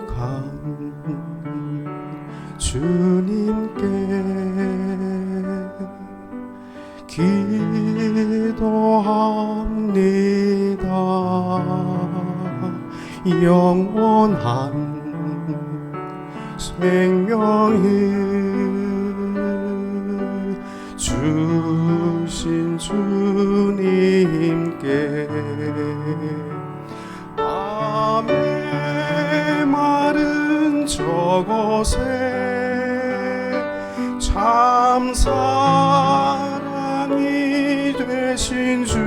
간 주님께 기도합니다. 영원한 생명을 주신 주님께 밤의 마른 저곳에 참 사랑이 되신 주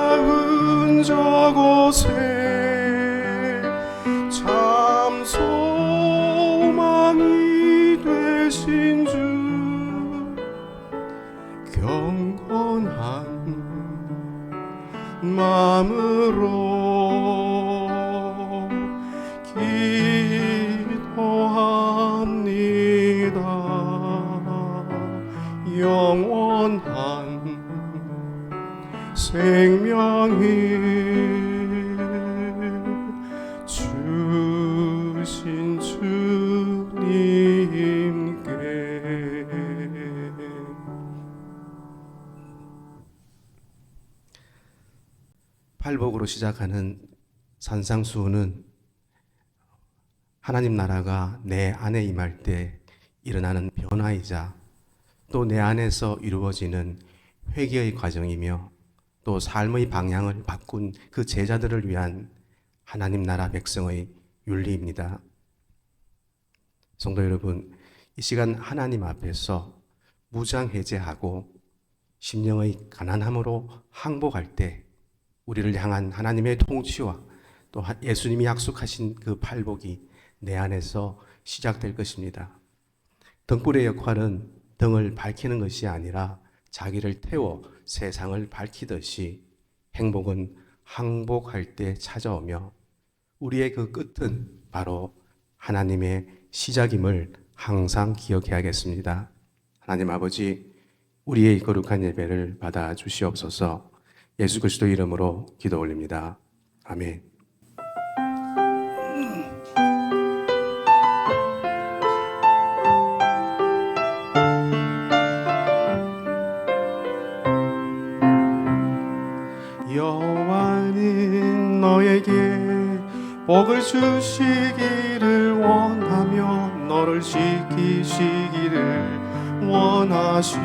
차가운 저곳에 참 소망이 되신 주 경건한 마음으로 기도합니다. 영원한 생명을 주신 주님께 팔복으로 시작하는 산상수훈은 하나님 나라가 내 안에 임할 때 일어나는 변화이자 또 내 안에서 이루어지는 회개의 과정이며 또 삶의 방향을 바꾼 그 제자들을 위한 하나님 나라 백성의 윤리입니다. 성도 여러분, 이 시간 하나님 앞에서 무장해제하고 심령의 가난함으로 항복할 때 우리를 향한 하나님의 통치와 또 예수님이 약속하신 그 팔복이 내 안에서 시작될 것입니다. 등불의 역할은 등을 밝히는 것이 아니라 자기를 태워 세상을 밝히듯이 행복은 항복할 때 찾아오며 우리의 그 끝은 바로 하나님의 시작임을 항상 기억해야겠습니다. 하나님 아버지, 우리의 거룩한 예배를 받아 주시옵소서. 예수 그리스도 이름으로 기도 올립니다. 아멘. 여호와는 너에게 복을 주시기를 원하며 너를 지키시기를 원하시며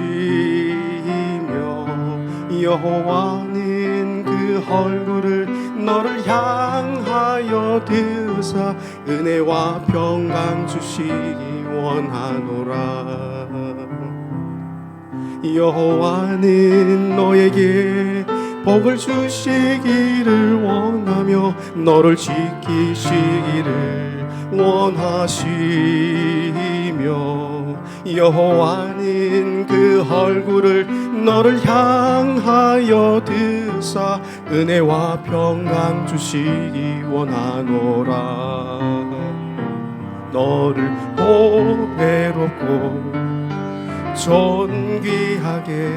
여호와는 그 얼굴을 너를 향하여 드사 은혜와 평강 주시기 원하노라. 여호와는 너에게 복을 주시기를 원하며 너를 지키시기를 원하시며 여호와는 그 얼굴을 너를 향하여 드사 은혜와 평강 주시기 원하노라. 너를 보배롭고 존귀하게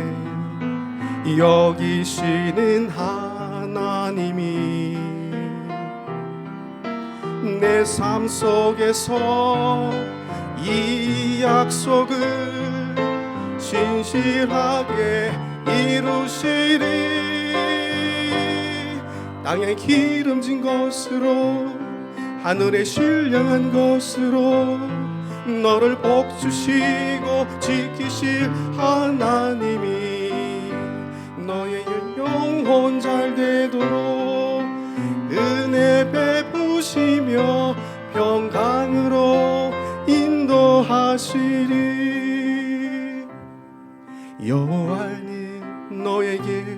여기시는 하나님이 내 삶 속에서 이 약속을 신실하게 이루시리. 땅에 기름진 것으로 하늘에 신령한 것으로 너를 복주시고 지키실 하나님이 너의 영혼 잘 되도록 은혜 베푸시며 평강으로 인도하시리. 여호와는 너에게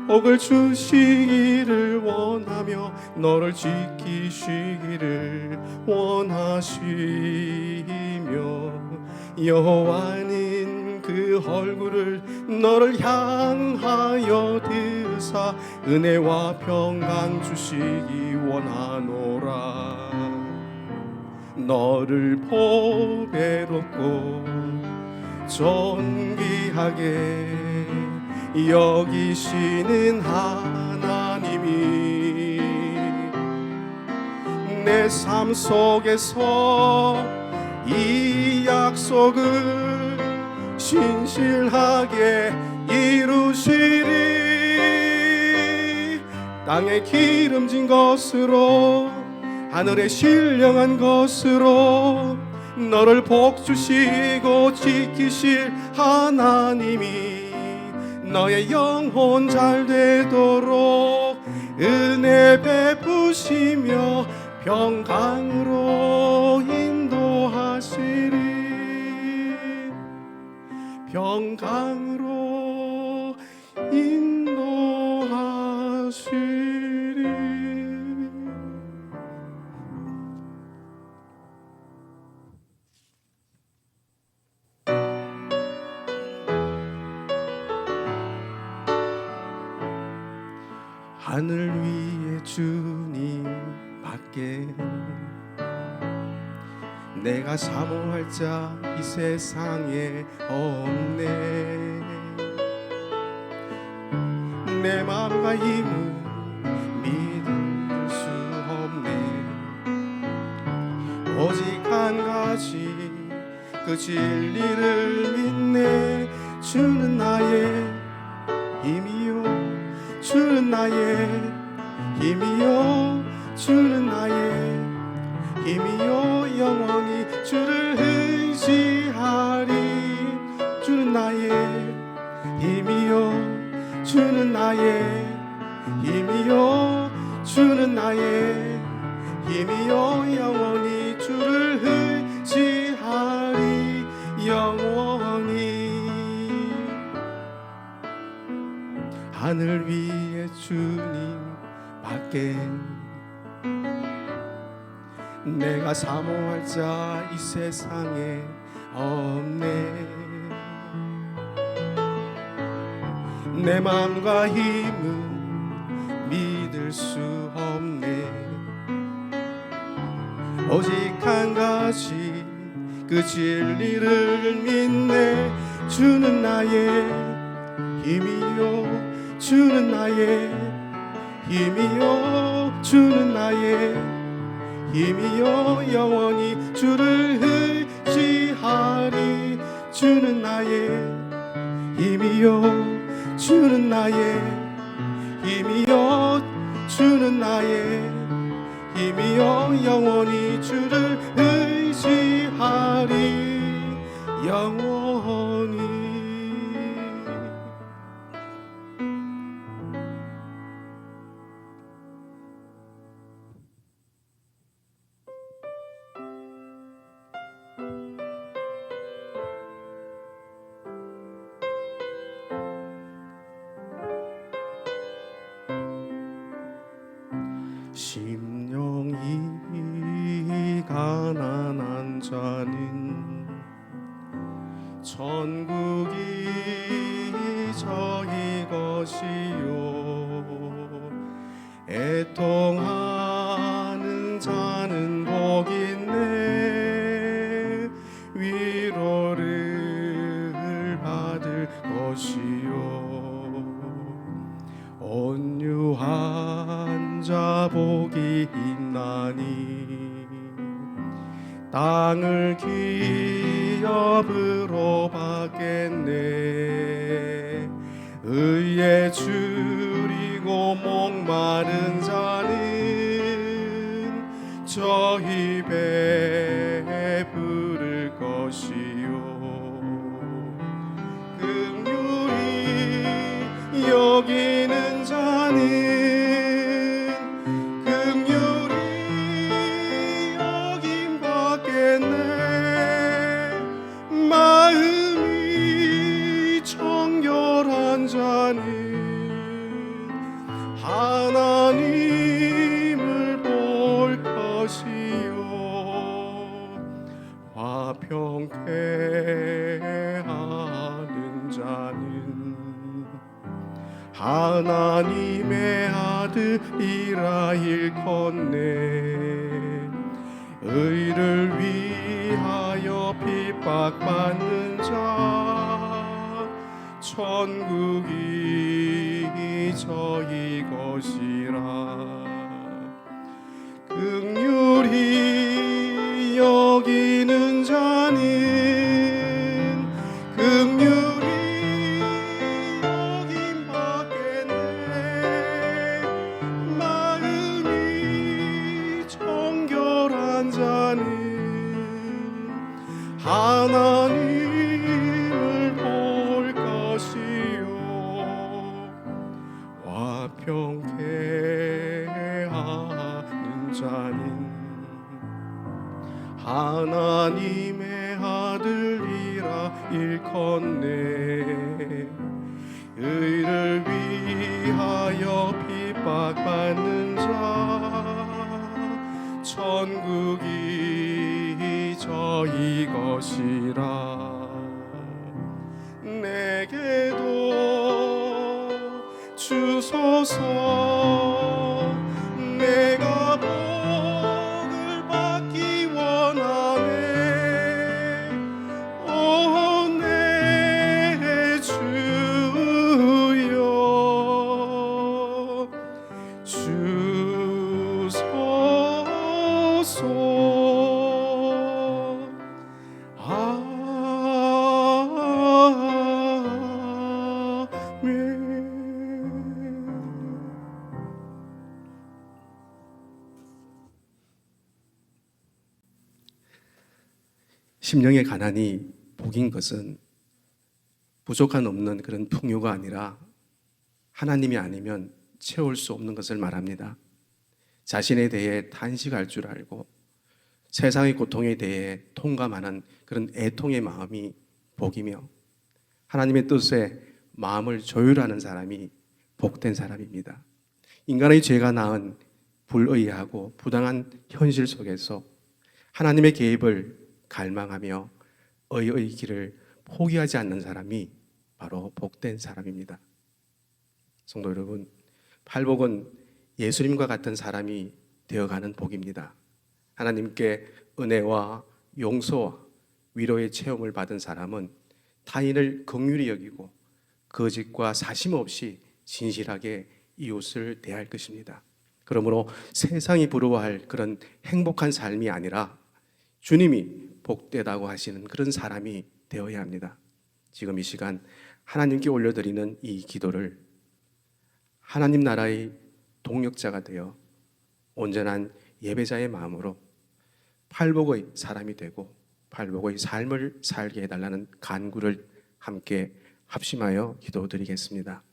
복을 주시기를 원하며 너를 지키시기를 원하시며 여호와는 그 얼굴을 너를 향하여 드사 은혜와 평강 주시기 원하노라. 너를 보배롭고 존귀하게 여기시는 하나님이 내 삶 속에서 이 약속을 신실하게 이루시리. 땅에 기름진 것으로 하늘에 신령한 것으로 너를 복주시고 지키실 하나님이 너의 영혼 잘 되도록 은혜 베푸시며 평강으로 인도하시리. 평강으로 인도하시리. 하늘 위에 주님 밖에 내가 사모할 자 이 세상에 없네. 내 마음과 힘은 믿을 수 없네. 오직 한 가지 그 진리를 믿네. 주는 나의 힘이요, 주는 나의 힘이요, 주는 나의 힘이요. 영원히 주를 의지하리. 주는 나의 힘이요, 주는 나의 힘이요, 주는 나의 힘이요. 영원히 주를 의지하리. 영원히. 하늘 위에 주님 밖에 내가 사모할 자 이 세상에 없네. 내 마음과 힘은 믿을 수 없네. 오직 한 가지 그 진리를 믿네. 주는 나의 힘이요, 주는 나의 힘이요, 주는 나의 힘이요. 영원히 주를 의지하리. 주는 나의 힘이요, 주는 나의 힘이요, 주는 나의 힘이요. 영원히 주를 의지하리. 영원히. 심령이 가난한 자는 천국이 저희 것이요, 애통하는 자는 복있네. 위로를 받을 것이요, 온유한 자 복이 있나니. 땅을 기업으로 받겠네. 의에 줄이고 목마른 자는 저희 배부를 것이요, 긍휼히 여기는 자는 긍휼히 여김받겠네. 마음이 정결한 자는 하나님을 볼 것이요, 화평케하는 자는 하나님의 아들이라 일컫네. 의를 위하여 핍박받는 자 천국이 저희 것이라. 긍휼히 여기는 자는 긍휼히 여김 받겠네. 마음이 정결한 자는 하나님을 볼 것이요 화평케 하는 자는 하나님의 아들이라 일컫네. 의를 위하여 핍박받는 자 천국이 저희 것이라. 내게도 주소서. 내가 복을 받기 원하네. 오 내 주여 주소서. 심령의 가난이 복인 것은 부족한 없는 그런 풍요가 아니라 하나님이 아니면 채울 수 없는 것을 말합니다. 자신에 대해 탄식할 줄 알고 세상의 고통에 대해 통감하는 그런 애통의 마음이 복이며 하나님의 뜻에 마음을 조율하는 사람이 복된 사람입니다. 인간의 죄가 낳은 불의하고 부당한 현실 속에서 하나님의 개입을 갈망하며 의의 길을 포기하지 않는 사람이 바로 복된 사람입니다. 성도 여러분, 팔복은 예수님과 같은 사람이 되어가는 복입니다. 하나님께 은혜와 용서와 위로의 체험을 받은 사람은 타인을 긍휼히 여기고 거짓과 사심 없이 진실하게 이웃을 대할 것입니다. 그러므로 세상이 부러워할 그런 행복한 삶이 아니라 주님이 복되다고 하시는 그런 사람이 되어야 합니다. 지금 이 시간 하나님께 올려드리는 이 기도를 하나님 나라의 동력자가 되어 온전한 예배자의 마음으로 팔복의 사람이 되고 팔복의 삶을 살게 해달라는 간구를 함께 합심하여 기도드리겠습니다.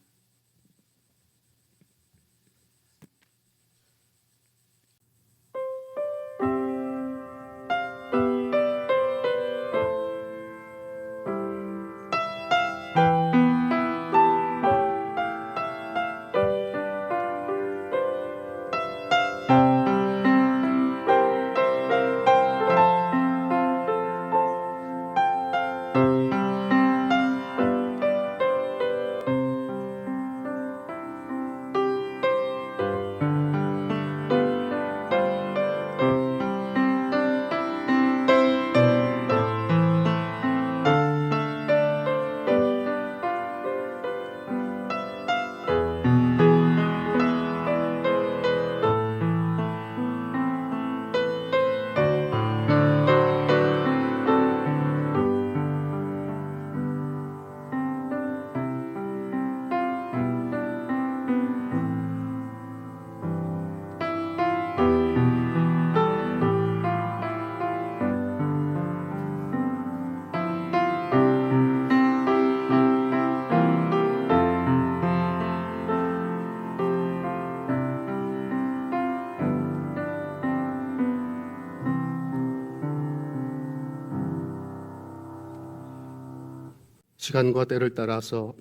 시간과 때를 따라서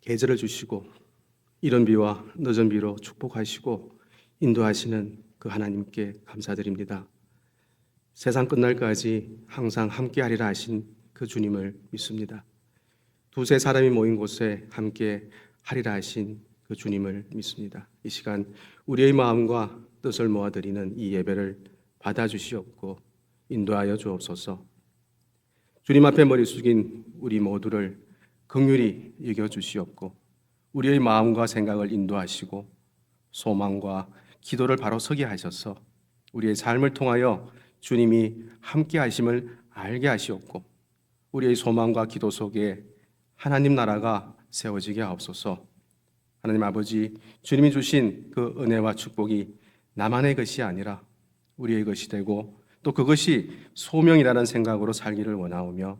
계절을 주시고 이른 비와 늦은 비로 축복하시고 인도하시는 그 하나님께 감사드립니다. 세상 끝날까지 항상 함께하리라 하신 그 주님을 믿습니다. 두세 사람이 모인 곳에 함께 하리라 하신 그 주님을 믿습니다. 이 시간 우리의 마음과 뜻을 모아드리는 이 예배를 받아주시옵고 인도하여 주옵소서. 주님 앞에 머리 숙인 우리 모두를 긍휼히 여겨주시옵고 우리의 마음과 생각을 인도하시고 소망과 기도를 바로 서게 하셔서 우리의 삶을 통하여 주님이 함께 하심을 알게 하시옵고 우리의 소망과 기도 속에 하나님 나라가 세워지게 하옵소서. 하나님 아버지, 주님이 주신 그 은혜와 축복이 나만의 것이 아니라 우리의 것이 되고 또 그것이 소명이라는 생각으로 살기를 원하오며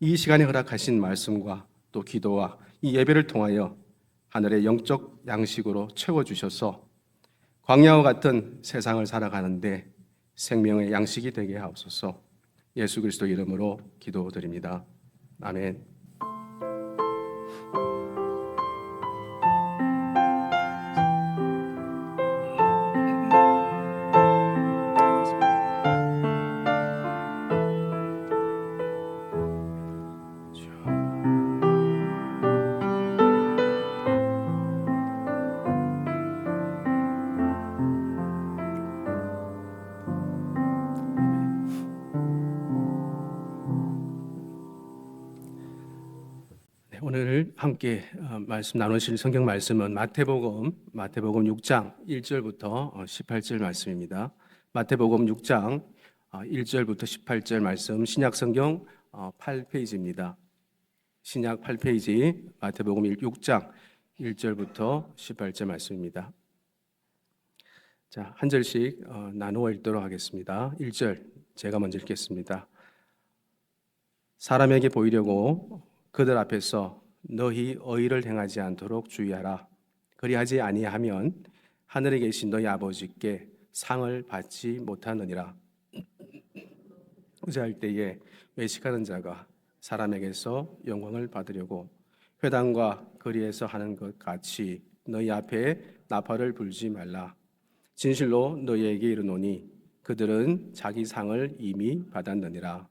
이 시간에 허락하신 말씀과 또 기도와 이 예배를 통하여 하늘의 영적 양식으로 채워주셔서 광야와 같은 세상을 살아가는데 생명의 양식이 되게 하옵소서. 예수 그리스도 이름으로 기도드립니다. 아멘. 오늘 함께 말씀 나누실 성경 말씀은 마태복음 6장 1절부터 18절 말씀입니다. 마태복음 6장 1절부터 18절 말씀 신약 성경 8페이지입니다. 신약 8페이지 마태복음 6장 1절부터 18절 말씀입니다. 자, 한 절씩 나누어 읽도록 하겠습니다. 1절 제가 먼저 읽겠습니다. 사람에게 보이려고 그들 앞에서 너희 의를 행하지 않도록 주의하라. 그리하지 아니하면 하늘에 계신 너희 아버지께 상을 받지 못하느니라. 후제할 때에 외식하는 자가 사람에게서 영광을 받으려고 회당과 거리에서 하는 것 같이 너희 앞에 나팔을 불지 말라. 진실로 너희에게 이르노니 그들은 자기 상을 이미 받았느니라.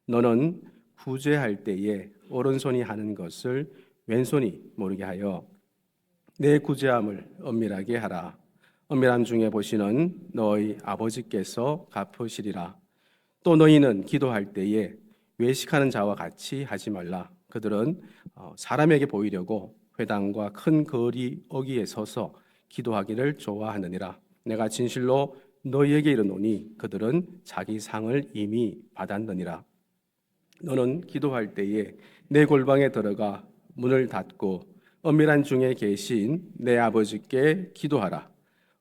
너는 구제할 때에 오른손이 하는 것을 왼손이 모르게 하여 내 구제함을 엄밀하게 하라. 엄밀함 중에 보시는 너희 아버지께서 갚으시리라. 또 너희는 기도할 때에 외식하는 자와 같이 하지 말라. 그들은 사람에게 보이려고 회당과 큰 거리 어귀에 서서 기도하기를 좋아하느니라. 내가 진실로 너희에게 이르노니 그들은 자기 상을 이미 받았느니라. 너는 기도할 때에 내 골방에 들어가 문을 닫고 엄밀한 중에 계신 내 아버지께 기도하라.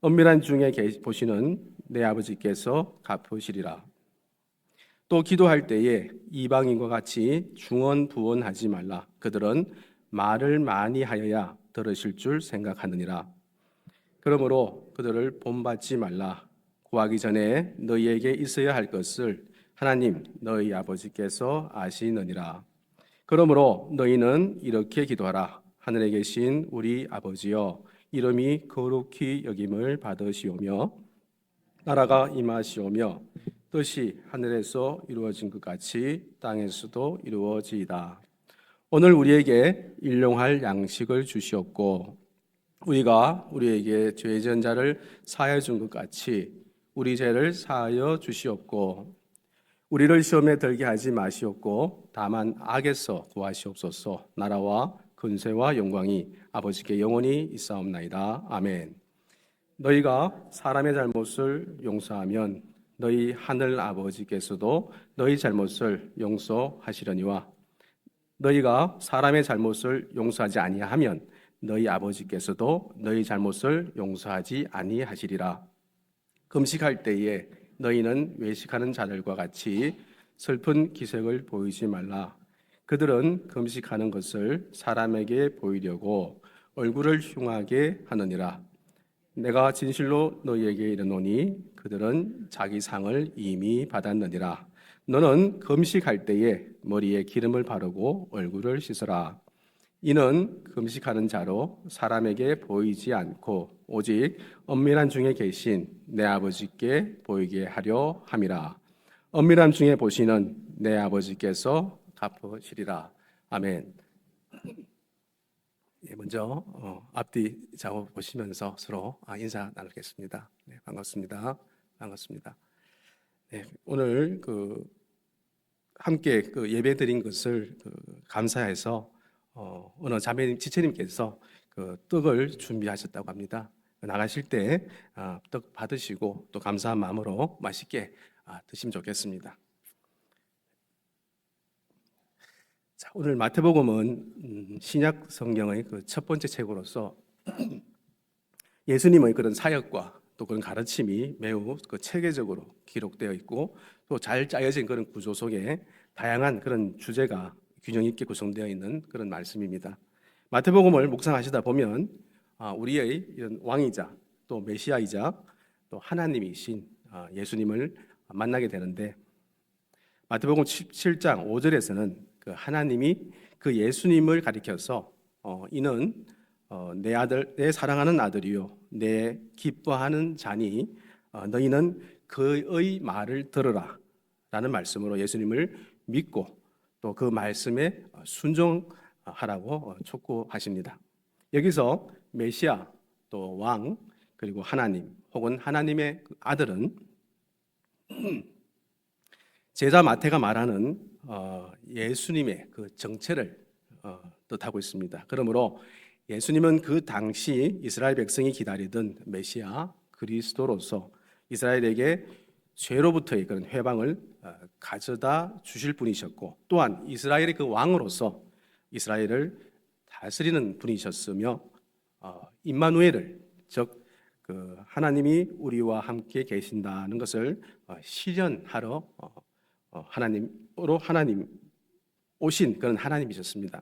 엄밀한 중에 보시는 내 아버지께서 갚으시리라. 또 기도할 때에 이방인과 같이 중언부언하지 말라. 그들은 말을 많이 하여야 들으실 줄 생각하느니라. 그러므로 그들을 본받지 말라. 구하기 전에 너희에게 있어야 할 것을 하나님 너희 아버지께서 아시느니라. 그러므로 너희는 이렇게 기도하라. 하늘에 계신 우리 아버지여, 이름이 거룩히 여김을 받으시오며 나라가 임하시오며 뜻이 하늘에서 이루어진 것 같이 땅에서도 이루어지이다. 오늘 우리에게 일용할 양식을 주시옵고 우리가 우리에게 죄진 자를 사하여 준 것 같이 우리 죄를 사하여 주시옵고 우리를 시험에 들게 하지 마시옵고 다만 악에서 구하시옵소서. 나라와 근세와 영광이 아버지께 영원히 있사옵나이다. 아멘. 너희가 사람의 잘못을 용서하면 너희 하늘 아버지께서도 너희 잘못을 용서하시려니와 너희가 사람의 잘못을 용서하지 아니하면 너희 아버지께서도 너희 잘못을 용서하지 아니하시리라. 금식할 때에 너희는 외식하는 자들과 같이 슬픈 기색을 보이지 말라. 그들은 금식하는 것을 사람에게 보이려고 얼굴을 흉하게 하느니라. 내가 진실로 너희에게 이르노니 그들은 자기 상을 이미 받았느니라. 너는 금식할 때에 머리에 기름을 바르고 얼굴을 씻으라. 이는 금식하는 자로 사람에게 보이지 않고 오직 엄밀한 중에 계신 내 아버지께 보이게 하려 함이라. 엄밀한 중에 보시는 내 아버지께서 갚으시리라. 아멘. 먼저 앞뒤 작업 보시면서 서로 인사 나누겠습니다. 네, 반갑습니다. 반갑습니다. 네, 오늘 함께 예배 드린 것을 감사해서 어느 자매님 지체님께서 떡을 준비하셨다고 합니다. 나가실 때 떡 받으시고 또 감사한 마음으로 맛있게 드시면 좋겠습니다. 자, 오늘 마태복음은 신약 성경의 그 첫 번째 책으로서 예수님의 그런 사역과 또 그런 가르침이 매우 그 체계적으로 기록되어 있고 또 잘 짜여진 그런 구조 속에 다양한 그런 주제가 균형 있게 구성되어 있는 그런 말씀입니다. 마태복음을 묵상하시다 보면 우리의 이런 왕이자 또 메시아이자 또 하나님이신 예수님을 만나게 되는데 마태복음 17장 5절에서는 그 하나님이 그 예수님을 가리켜서 이는 내 아들, 내 사랑하는 아들이요 내 기뻐하는 자니 너희는 그의 말을 들으라 라는 말씀으로 예수님을 믿고 또 그 말씀에 순종하라고 촉구하십니다. 여기서 메시아 또 왕 그리고 하나님 혹은 하나님의 아들은 제자 마태가 말하는 예수님의 그 정체를 뜻하고 있습니다. 그러므로 예수님은 그 당시 이스라엘 백성이 기다리던 메시아 그리스도로서 이스라엘에게 죄로부터의 그런 회방을 가져다 주실 분이셨고 또한 이스라엘의 그 왕으로서 이스라엘을 다스리는 분이셨으며 임마누엘을 즉 그 하나님이 우리와 함께 계신다는 것을 실현하러 하나님으로 하나님 오신 그런 하나님이셨습니다.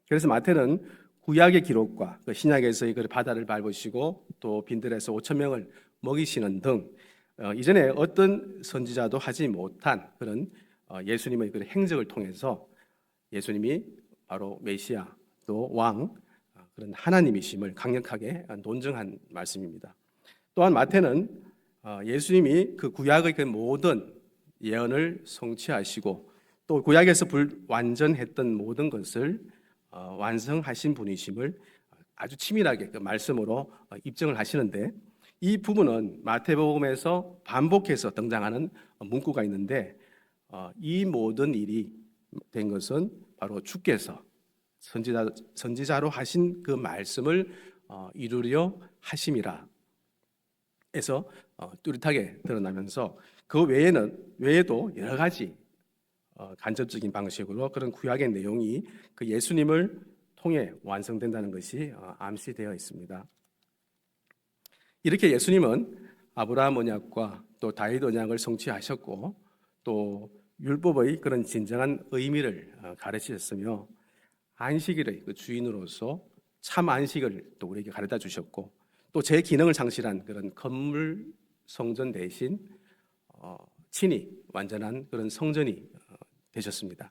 그래서 마태는 구약의 기록과 그 신약에서의 그 바다를 밟으시고 또 빈들에서 5천 명을 먹이시는 등 이전에 어떤 선지자도 하지 못한 그런 예수님의 그 행적을 통해서 예수님이 바로 메시아 또 왕 그런 하나님이심을 강력하게 논증한 말씀입니다. 또한 마태는 예수님이 그 구약의 그 모든 예언을 성취하시고 또 구약에서 불완전했던 모든 것을 완성하신 분이심을 아주 치밀하게 그 말씀으로 입증을 하시는데 이 부분은 마태복음에서 반복해서 등장하는 문구가 있는데 이 모든 일이 된 것은 바로 주께서 선지자로 하신 그 말씀을 이루려 하심이라 해서 뚜렷하게 드러나면서 그 외에도 여러 가지 간접적인 방식으로 그런 구약의 내용이 그 예수님을 통해 완성된다는 것이 암시되어 있습니다. 이렇게 예수님은 아브라함 언약과 또 다윗 언약을 성취하셨고 또 율법의 그런 진정한 의미를 가르치셨으며 안식일의 그 주인으로서 참 안식을 또 우리에게 가르쳐 주셨고 또 제 기능을 상실한 그런 건물 성전 대신 친히 완전한 그런 성전이 되셨습니다.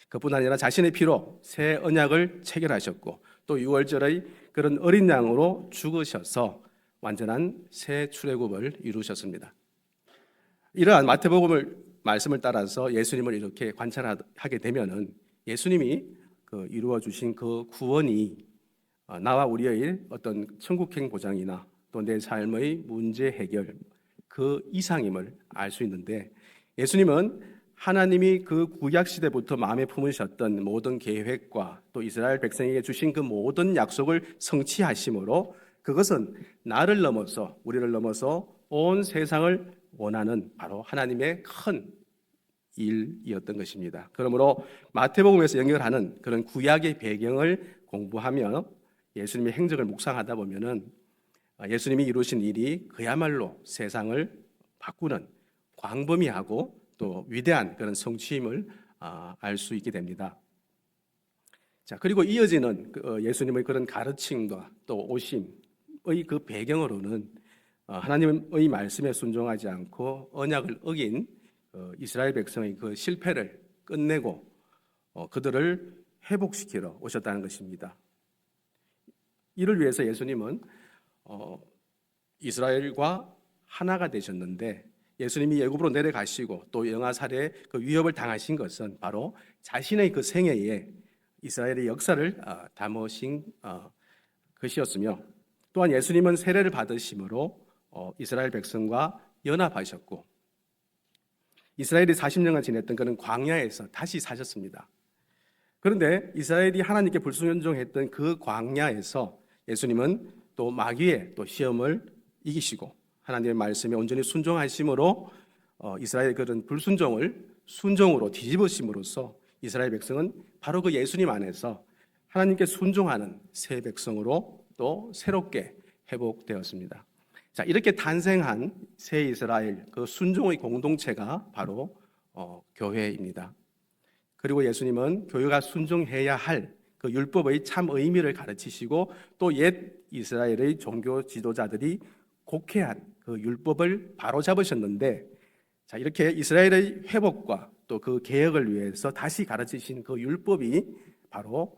그뿐 아니라 자신의 피로 새 언약을 체결하셨고 또 유월절의 그런 어린 양으로 죽으셔서 완전한 새 출애굽을 이루셨습니다. 이러한 마태복음을 말씀을 따라서 예수님을 이렇게 관찰하게 되면은 예수님이 그 이루어 주신 그 구원이 나와 우리의 어떤 천국행 보장이나 또 내 삶의 문제 해결 그 이상임을 알 수 있는데 예수님은 하나님이 그 구약 시대부터 마음에 품으셨던 모든 계획과 또 이스라엘 백성에게 주신 그 모든 약속을 성취하심으로 그것은 나를 넘어서 우리를 넘어서 온 세상을 원하는 바로 하나님의 큰 일이었던 것입니다. 그러므로 마태복음에서 연결하는 그런 구약의 배경을 공부하며 예수님의 행적을 묵상하다 보면은 예수님이 이루신 일이 그야말로 세상을 바꾸는 광범위하고 또 위대한 그런 성취임을 알 수 있게 됩니다. 자, 그리고 이어지는 예수님의 그런 가르침과 또 오심의 그 배경으로는 하나님의 말씀에 순종하지 않고 언약을 어긴 이스라엘 백성의 그 실패를 끝내고 그들을 회복시키러 오셨다는 것입니다. 이를 위해서 예수님은 이스라엘과 하나가 되셨는데 예수님이 애굽으로 내려가시고 또 영아살에 그 위협을 당하신 것은 바로 자신의 그 생애에 이스라엘의 역사를 담으신 것이었으며 또한 예수님은 세례를 받으심으로 이스라엘 백성과 연합하셨고 이스라엘이 40년간 지냈던 그런 광야에서 다시 사셨습니다. 그런데 이스라엘이 하나님께 불순종했던 그 광야에서 예수님은 또 마귀의 또 시험을 이기시고 하나님의 말씀에 온전히 순종하심으로 이스라엘의 그런 불순종을 순종으로 뒤집으심으로써 이스라엘 백성은 바로 그 예수님 안에서 하나님께 순종하는 새 백성으로 또 새롭게 회복되었습니다. 자, 이렇게 탄생한 새 이스라엘 그 순종의 공동체가 바로 교회입니다. 그리고 예수님은 교회가 순종해야 할 그 율법의 참 의미를 가르치시고 또 옛 이스라엘의 종교 지도자들이 곡해한 그 율법을 바로잡으셨는데, 자, 이렇게 이스라엘의 회복과 또 그 개혁을 위해서 다시 가르치신 그 율법이 바로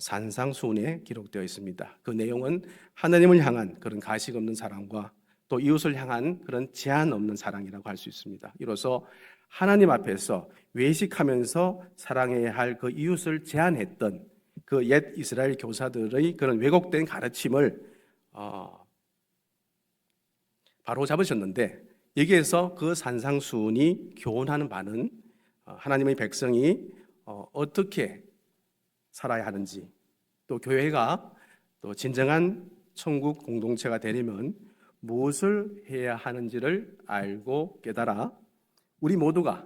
산상수훈에 기록되어 있습니다. 그 내용은 하나님을 향한 그런 가식 없는 사랑과 또 이웃을 향한 그런 제한 없는 사랑이라고 할 수 있습니다. 이로써 하나님 앞에서 외식하면서 사랑해야 할 그 이웃을 제한했던 그 옛 이스라엘 교사들의 그런 왜곡된 가르침을 바로 잡으셨는데, 여기에서 그 산상수훈이 교훈하는 바는 하나님의 백성이 어떻게 살아야 하는지, 또 교회가 또 진정한 천국 공동체가 되려면 무엇을 해야 하는지를 알고 깨달아 우리 모두가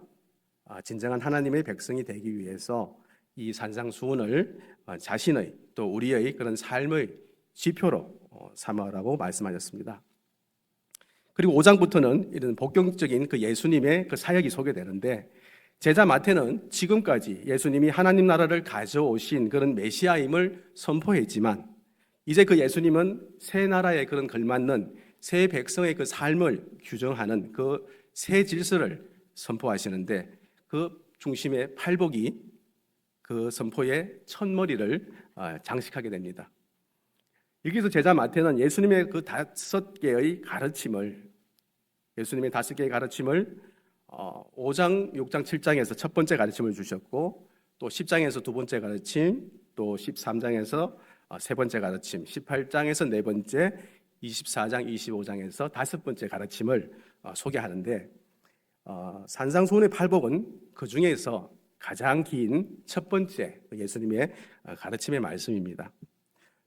진정한 하나님의 백성이 되기 위해서 이 산상수훈을 자신의 또 우리의 그런 삶의 지표로 삼으라고 말씀하셨습니다. 그리고 5장부터는 이런 복경적인 그 예수님의 그 사역이 소개되는데, 제자 마태는 지금까지 예수님이 하나님 나라를 가져오신 그런 메시아임을 선포했지만, 이제 그 예수님은 새 나라에 그런 걸맞는 새 백성의 그 삶을 규정하는 그 새 질서를 선포하시는데, 그 중심에 팔복이 그 선포의 첫머리를 장식하게 됩니다. 여기서 제자 마태는 예수님의 그 5개의 가르침을 5장, 6장, 7장에서 첫 번째 가르침을 주셨고, 또 10장에서 두 번째 가르침, 또 13장에서 세 번째 가르침, 18장에서 네 번째, 24장, 25장에서 다섯 번째 가르침을 소개하는데, 산상수훈의 팔복은 그 중에서 가장 긴 첫 번째 예수님의 가르침의 말씀입니다.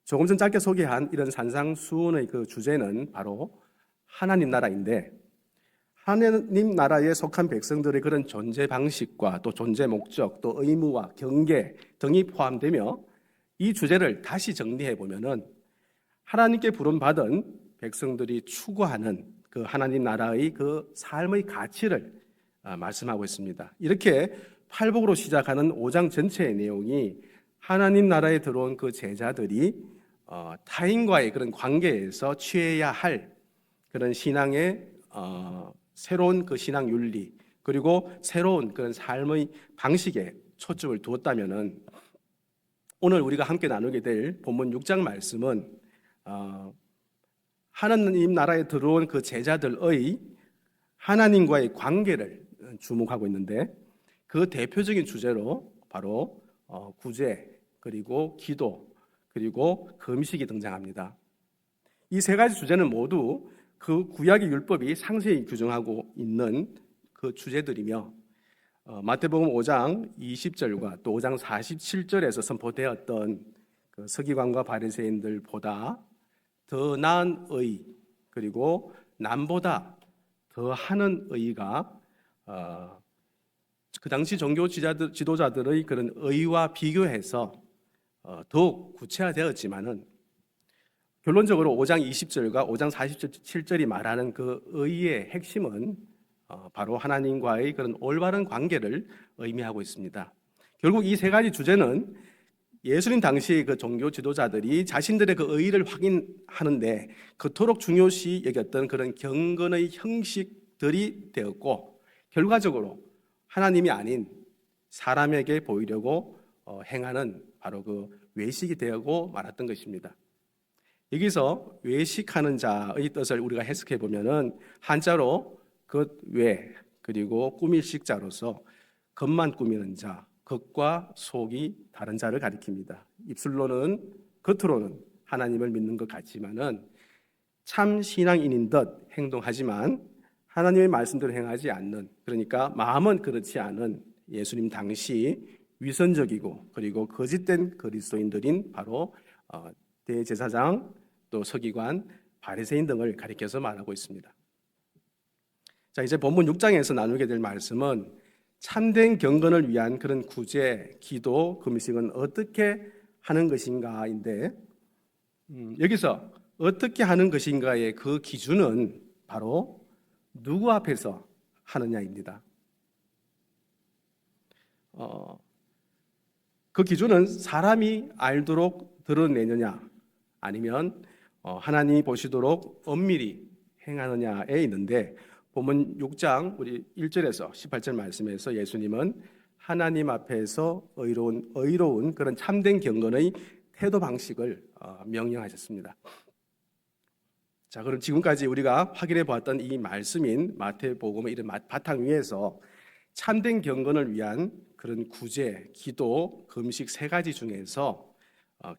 조금 전 짧게 소개한 이런 산상수훈의 그 주제는 바로 하나님 나라인데, 하나님 나라에 속한 백성들의 그런 존재 방식과 또 존재 목적, 또 의무와 경계 등이 포함되며, 이 주제를 다시 정리해 보면은 하나님께 부름받은 백성들이 추구하는 그 하나님 나라의 그 삶의 가치를 말씀하고 있습니다. 이렇게 팔복으로 시작하는 5장 전체의 내용이 하나님 나라에 들어온 그 제자들이 타인과의 그런 관계에서 취해야 할 그런 신앙의 새로운 그 신앙 윤리, 그리고 새로운 그런 삶의 방식에 초점을 두었다면은, 오늘 우리가 함께 나누게 될 본문 6장 말씀은 하나님 나라에 들어온 그 제자들의 하나님과의 관계를 주목하고 있는데, 그 대표적인 주제로 바로 구제, 그리고 기도, 그리고 금식이 등장합니다. 이 세 가지 주제는 모두 그 구약의 율법이 상세히 규정하고 있는 그 주제들이며, 마태복음 5장 20절과 또 5장 47절에서 선포되었던 그 서기관과 바리새인들보다 더 나은 의, 그리고 남보다 더 하는 의가 그 당시 종교 지도자들의 그런 의와 비교해서 더욱 구체화되었지만은, 결론적으로 5장 20절과 5장 47절이 말하는 그 의의 핵심은 바로 하나님과의 그런 올바른 관계를 의미하고 있습니다. 결국 이 세 가지 주제는 예수님 당시 그 종교 지도자들이 자신들의 그 의의를 확인하는데 그토록 중요시 여겼던 그런 경건의 형식들이 되었고, 결과적으로 하나님이 아닌 사람에게 보이려고 행하는 바로 그 외식이 되고 말았던 것입니다. 여기서 외식하는 자의 뜻을 우리가 해석해 보면은 한자로 겉외, 그리고 꾸밀 식자로서 겉만 꾸미는 자, 겉과 속이 다른 자를 가리킵니다. 입술로는, 겉으로는 하나님을 믿는 것 같지만은 참 신앙인인 듯 행동하지만 하나님의 말씀대로 행하지 않는, 그러니까 마음은 그렇지 않은 예수님 당시 위선적이고 그리고 거짓된 그리스도인들인 바로 대제사장, 또 서기관, 바리새인 등을 가리켜서 말하고 있습니다. 자, 이제 본문 6장에서 나누게 될 말씀은 참된 경건을 위한 그런 구제, 기도, 금식은 어떻게 하는 것인가인데, 여기서 어떻게 하는 것인가의 그 기준은 바로 누구 앞에서 하느냐입니다. 그 기준은 사람이 알도록 드러내느냐, 아니면 하나님이 보시도록 엄밀히 행하느냐에 있는데, 본문 6장 우리 1절에서 18절 말씀에서 예수님은 하나님 앞에서 의로운 그런 참된 경건의 태도 방식을 명령하셨습니다. 자, 그럼 지금까지 우리가 확인해 보았던 이 말씀인 마태복음의 이런 바탕 위에서 참된 경건을 위한 그런 구제, 기도, 금식 세 가지 중에서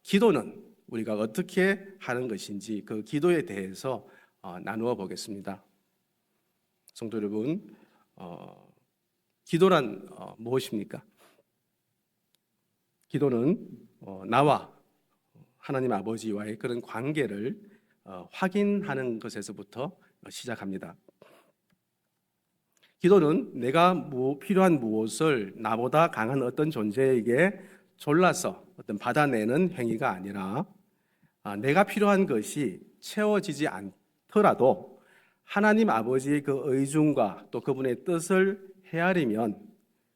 기도는 우리가 어떻게 하는 것인지 그 기도에 대해서 나누어 보겠습니다. 성도 여러분, 기도란 무엇입니까? 기도는 나와 하나님 아버지와의 그런 관계를 확인하는 것에서부터 시작합니다. 기도는 내가 필요한 무엇을 나보다 강한 어떤 존재에게 졸라서 어떤 받아내는 행위가 아니라 내가 필요한 것이 채워지지 않더라도 하나님 아버지의 그 의중과 또 그분의 뜻을 헤아리면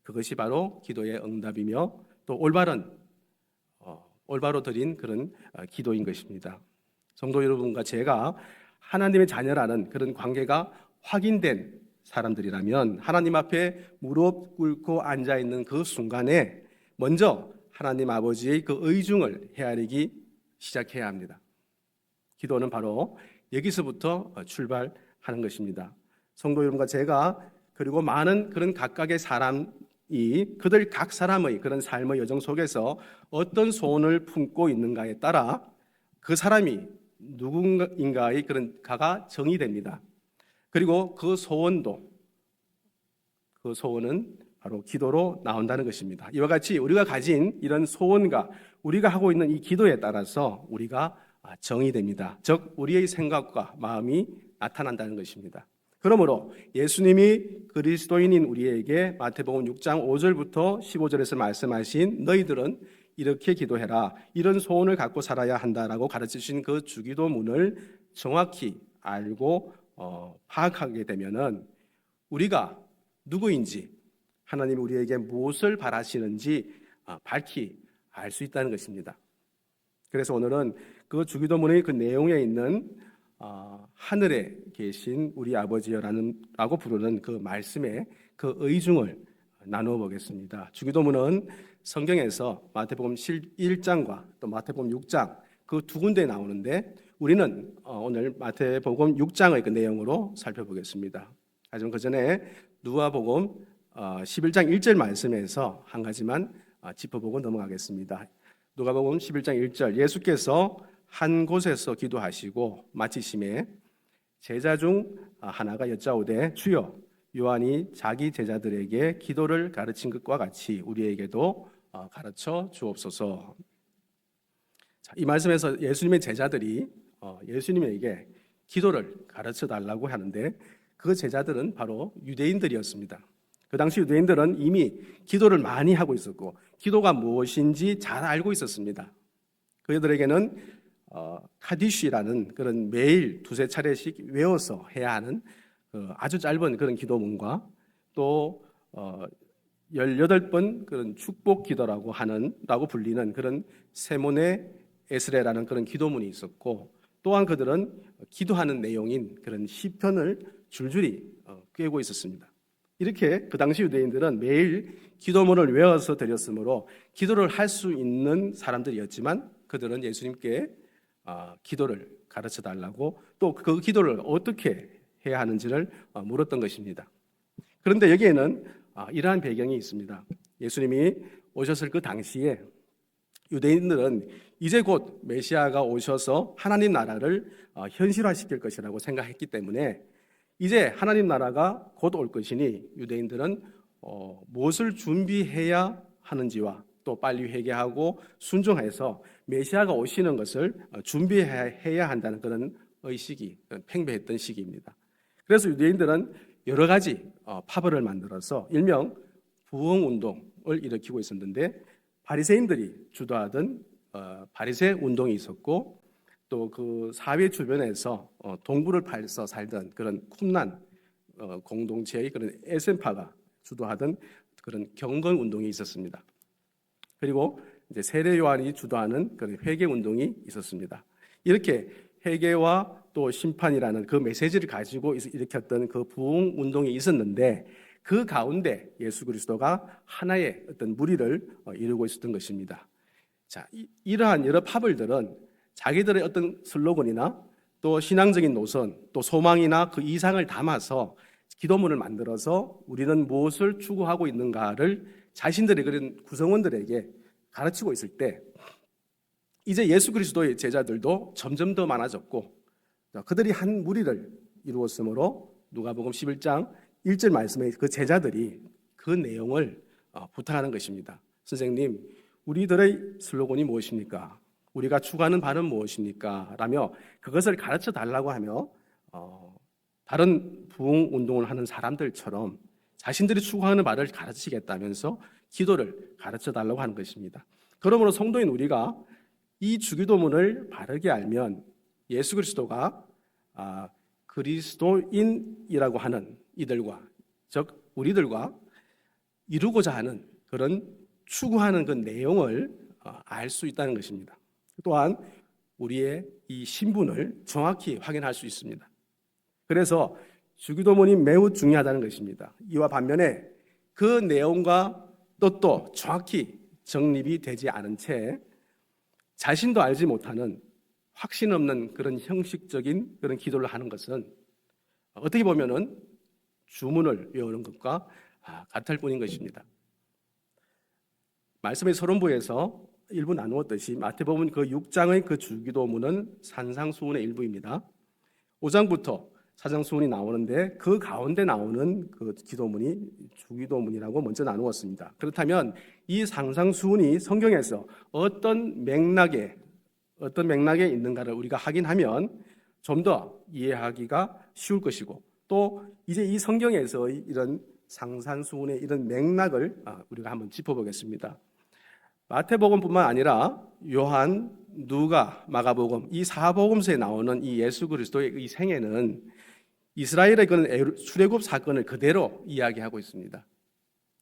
그것이 바로 기도의 응답이며 또 올바로 드린 그런 기도인 것입니다. 성도 여러분과 제가 하나님의 자녀라는 그런 관계가 확인된 사람들이라면 하나님 앞에 무릎 꿇고 앉아 있는 그 순간에 먼저 하나님 아버지의 그 의중을 헤아리기 시작해야 합니다. 기도는 바로 여기서부터 출발하는 것입니다. 성도 여러분과 제가 그리고 많은 그런 각각의 사람이 그들 각 사람의 그런 삶의 여정 속에서 어떤 소원을 품고 있는가에 따라 그 사람이 누군가의 그런 가가 정의됩니다. 그리고 그 소원은 바로 기도로 나온다는 것입니다. 이와 같이 우리가 가진 이런 소원과 우리가 하고 있는 이 기도에 따라서 우리가 정의됩니다. 즉 우리의 생각과 마음이 나타난다는 것입니다. 그러므로 예수님이 그리스도인인 우리에게 마태복음 6장 5절부터 15절에서 말씀하신 너희들은 이렇게 기도해라, 이런 소원을 갖고 살아야 한다라고 가르치신 그 주기도문을 정확히 알고 파악하게 되면은 우리가 누구인지 하나님이 우리에게 무엇을 바라시는지 밝히 알 수 있다는 것입니다. 그래서 오늘은 그 주기도문의 그 내용에 있는 하늘에 계신 우리 아버지여라고 부르는 그 말씀의 그 의중을 나누어 보겠습니다. 주기도문은 성경에서 마태복음 1장과 또 마태복음 6장 그 두 군데에 나오는데 우리는 오늘 마태복음 6장의 그 내용으로 살펴보겠습니다. 하지만 그 전에 누가복음 11장 1절 말씀에서 한 가지만 짚어보고 넘어가겠습니다. 누가복음 11장 1절 예수께서 한 곳에서 기도하시고 마치심에 제자 중 하나가 여짜오되 주여 요한이 자기 제자들에게 기도를 가르친 것과 같이 우리에게도 가르쳐 주옵소서. 이 말씀에서 예수님의 제자들이 예수님에게 기도를 가르쳐 달라고 하는데 그 제자들은 바로 유대인들이었습니다. 그 당시 유대인들은 이미 기도를 많이 하고 있었고 기도가 무엇인지 잘 알고 있었습니다. 그들에게는 카디쉬라는 그런 매일 두세 차례씩 외워서 해야 하는 아주 짧은 그런 기도문과 또 18번 그런 축복 기도라고 불리는 그런 세모네 에스레라는 그런 기도문이 있었고 또한 그들은 기도하는 내용인 그런 시편을 줄줄이 꿰고 있었습니다. 이렇게 그 당시 유대인들은 매일 기도문을 외워서 드렸으므로 기도를 할 수 있는 사람들이었지만 그들은 예수님께 기도를 가르쳐 달라고 또 그 기도를 어떻게 해야 하는지를 물었던 것입니다. 그런데 여기에는 이러한 배경이 있습니다. 예수님이 오셨을 그 당시에 유대인들은 이제 곧 메시아가 오셔서 하나님 나라를 현실화시킬 것이라고 생각했기 때문에 이제 하나님 나라가 곧 올 것이니 유대인들은 무엇을 준비해야 하는지와 또 빨리 회개하고 순종해서 메시아가 오시는 것을 준비해야 한다는 그런 의식이 팽배했던 시기입니다. 그래서 유대인들은 여러 가지 파벌을 만들어서 일명 부흥 운동을 일으키고 있었는데, 바리새인들이 주도하던 바리새 운동이 있었고, 또 그 사회 주변에서 동굴을 파서 살던 그런 쿰란 공동체의 그런 에센파가 주도하던 그런 경건 운동이 있었습니다. 그리고 이제 세례 요한이 주도하는 그런 회개 운동이 있었습니다. 이렇게 회개와 또 심판이라는 그 메시지를 가지고 일으켰던 그 부흥 운동이 있었는데, 그 가운데 예수 그리스도가 하나의 어떤 무리를 이루고 있었던 것입니다. 자, 이러한 여러 파벌들은 자기들의 어떤 슬로건이나 또 신앙적인 노선, 또 소망이나 그 이상을 담아서 기도문을 만들어서 우리는 무엇을 추구하고 있는가를 자신들의 그런 구성원들에게 가르치고 있을 때, 이제 예수 그리스도의 제자들도 점점 더 많아졌고, 그들이 한 무리를 이루었으므로 누가복음 11장 1절 말씀에 그 제자들이 그 내용을 부탁하는 것입니다. 선생님, 우리들의 슬로건이 무엇입니까? 우리가 추구하는 바는 무엇입니까? 라며 그것을 가르쳐 달라고 하며 다른 부흥 운동을 하는 사람들처럼 자신들이 추구하는 바를 가르치겠다면서 기도를 가르쳐 달라고 하는 것입니다. 그러므로 성도인 우리가 이 주기도문을 바르게 알면 예수 그리스도가 그리스도인이라고 하는 이들과, 즉 우리들과 이루고자 하는 그런 추구하는 그 내용을 알 수 있다는 것입니다. 또한 우리의 이 신분을 정확히 확인할 수 있습니다. 그래서 주기도문이 매우 중요하다는 것입니다. 이와 반면에 그 내용과 뜻도 정확히 정립이 되지 않은 채 자신도 알지 못하는 확신 없는 그런 형식적인 그런 기도를 하는 것은 어떻게 보면은 주문을 외우는 것과 같을 뿐인 것입니다. 말씀의 서론부에서 일부 나누었듯이 마태복음 그 6장의 그 주기도문은 산상수훈의 일부입니다. 5장부터 사장수훈이 나오는데 그 가운데 나오는 그 기도문이 주기도문이라고 먼저 나누었습니다. 그렇다면 이 산상수훈이 성경에서 어떤 맥락에 있는가를 우리가 확인하면 좀 더 이해하기가 쉬울 것이고, 또 이제 이 성경에서의 이런 산상수훈의 이런 맥락을 우리가 한번 짚어보겠습니다. 마태복음뿐만 아니라 요한, 누가, 마가복음 이 사복음서에 나오는 이 예수 그리스도의 이 생애는 이스라엘의 그런 출애굽 사건을 그대로 이야기하고 있습니다.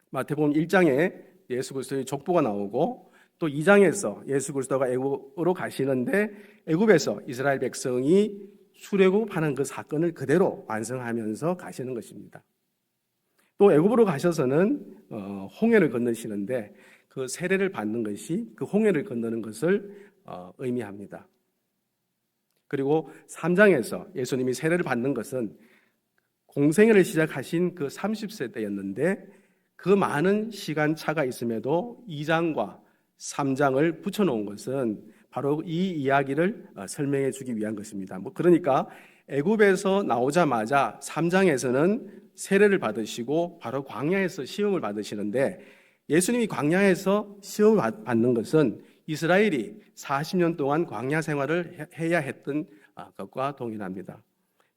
마태복음 1장에 예수 그리스도의 족보가 나오고, 또 2장에서 예수 그리스도가 애굽으로 가시는데 애굽에서 이스라엘 백성이 출애굽하는 그 사건을 그대로 완성하면서 가시는 것입니다. 또 애굽으로 가셔서는 홍해를 건너시는데 그 세례를 받는 것이 그 홍해를 건너는 것을 의미합니다. 그리고 3장에서 예수님이 세례를 받는 것은 공생애를 시작하신 그 30세 때였는데, 그 많은 시간 차가 있음에도 2장과 3장을 붙여놓은 것은 바로 이 이야기를 설명해 주기 위한 것입니다. 그러니까 애굽에서 나오자마자 3장에서는 세례를 받으시고 바로 광야에서 시험을 받으시는데, 예수님이 광야에서 시험을 받는 것은 이스라엘이 40년 동안 광야 생활을 해야 했던 것과 동일합니다.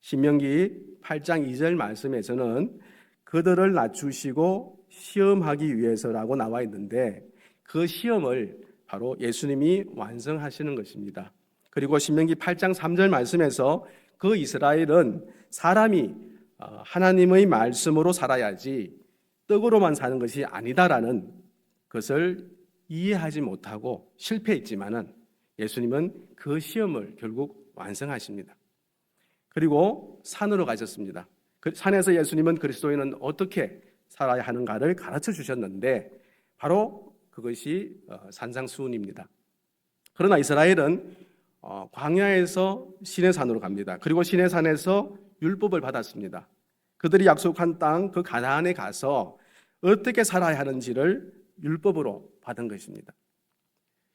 신명기 8장 2절 말씀에서는 그들을 낮추시고 시험하기 위해서라고 나와 있는데, 그 시험을 바로 예수님이 완성하시는 것입니다. 그리고 신명기 8장 3절 말씀에서 그 이스라엘은 사람이 하나님의 말씀으로 살아야지 떡으로만 사는 것이 아니다라는 것을 이해하지 못하고 실패했지만은 예수님은 그 시험을 결국 완성하십니다. 그리고 산으로 가셨습니다. 그 산에서 예수님은 그리스도인은 어떻게 살아야 하는가를 가르쳐 주셨는데 바로 그것이 산상수훈입니다. 그러나 이스라엘은 광야에서 시내산으로 갑니다. 그리고 시내산에서 율법을 받았습니다. 그들이 약속한 땅 그 가나안에 가서 어떻게 살아야 하는지를 율법으로 받은 것입니다.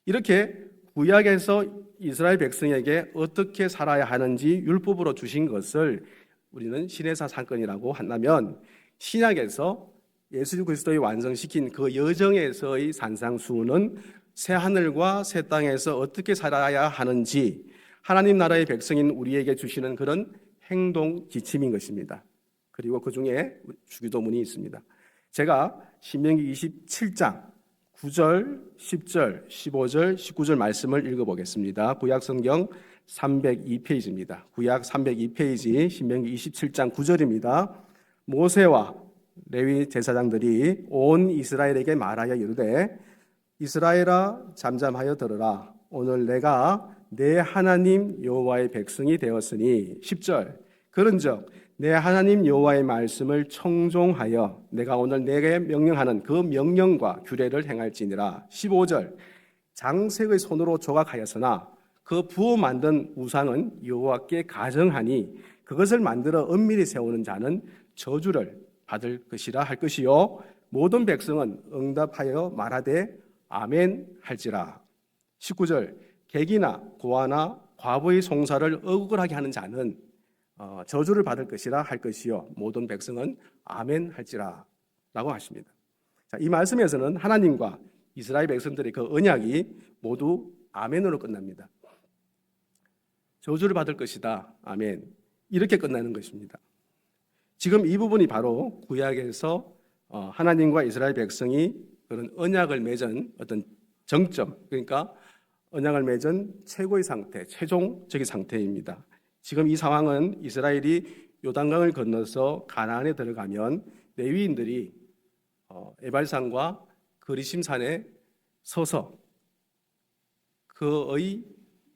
이렇게 구약에서 이스라엘 백성에게 어떻게 살아야 하는지 율법으로 주신 것을 우리는 시내사 사건이라고 한다면, 신약에서 예수 그리스도의 완성시킨 그 여정에서의 산상수훈은 새 하늘과 새 땅에서 어떻게 살아야 하는지 하나님 나라의 백성인 우리에게 주시는 그런 행동 지침인 것입니다. 그리고 그 중에 주기도문이 있습니다. 제가 신명기 27장 9절, 10절, 15절, 19절 말씀을 읽어보겠습니다. 구약성경 302페이지입니다. 구약 302페이지 신명기 27장 9절입니다. 모세와 레위 제사장들이 온 이스라엘에게 말하여 이르되 이스라엘아 잠잠하여 들으라. 오늘 내가 내 하나님 여호와의 백성이 되었으니 10절 그런즉 내 하나님 여호와의 말씀을 청종하여 내가 오늘 내게 명령하는 그 명령과 규례를 행할지니라. 15절 장색의 손으로 조각하였으나 그 부어 만든 우상은 여호와께 가정하니 그것을 만들어 은밀히 세우는 자는 저주를 받을 것이라 할 것이요 모든 백성은 응답하여 말하되 아멘 할지라. 19절 객이나 고아나 과부의 송사를 억울하게 하는 자는 저주를 받을 것이라 할 것이요 모든 백성은 아멘 할지라 라고 하십니다. 자, 이 말씀에서는 하나님과 이스라엘 백성들의 그 언약이 모두 아멘으로 끝납니다. 저주를 받을 것이다 아멘 이렇게 끝나는 것입니다. 지금 이 부분이 바로 구약에서 하나님과 이스라엘 백성이 그런 언약을 맺은 어떤 정점, 그러니까 언약을 맺은 최고의 상태, 최종적인 상태입니다. 지금 이 상황은 이스라엘이 요단강을 건너서 가나안에 들어가면 레위인들이 에발산과 그리심산에 서서 그의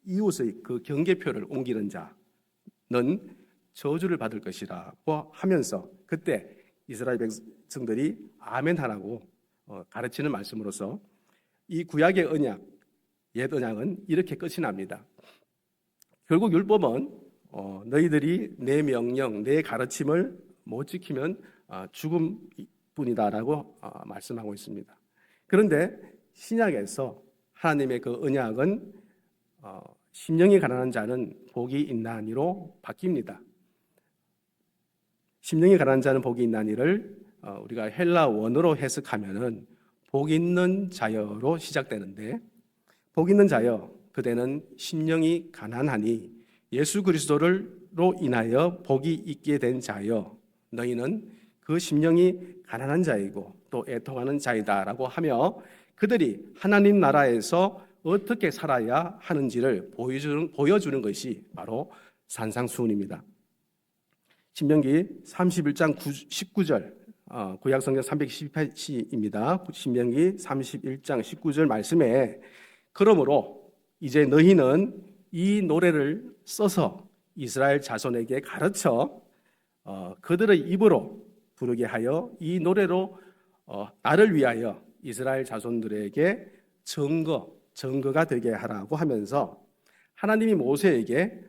이웃의 그 경계표를 옮기는 자는 저주를 받을 것이라고 하면서 그때 이스라엘 백성들이 아멘하라고 가르치는 말씀으로서 이 구약의 언약, 옛 언약은 이렇게 끝이 납니다. 결국 율법은 너희들이 내 명령, 내 가르침을 못 지키면 죽음뿐이다라고 말씀하고 있습니다. 그런데 신약에서 하나님의 그 언약은 심령이 가난한 자는 복이 있나니로 바뀝니다. 심령이 가난한 자는 복이 있나니를 우리가 헬라 원어로 해석하면은 복 있는 자여로 시작되는데 복 있는 자여 그대는 심령이 가난하니 예수 그리스도로 인하여 복이 있게 된 자여 너희는 그 심령이 가난한 자이고 또 애통하는 자이다라고 하며 그들이 하나님 나라에서 어떻게 살아야 하는지를 보여주는 것이 바로 산상수훈입니다. 신명기 31장 19절 구약성경 312페이지입니다. 신명기 31장 19절 말씀에 그러므로 이제 너희는 이 노래를 써서 이스라엘 자손에게 가르쳐 그들의 입으로 부르게 하여 이 노래로 나를 위하여 이스라엘 자손들에게 증거가 되게 하라고 하면서 하나님이 모세에게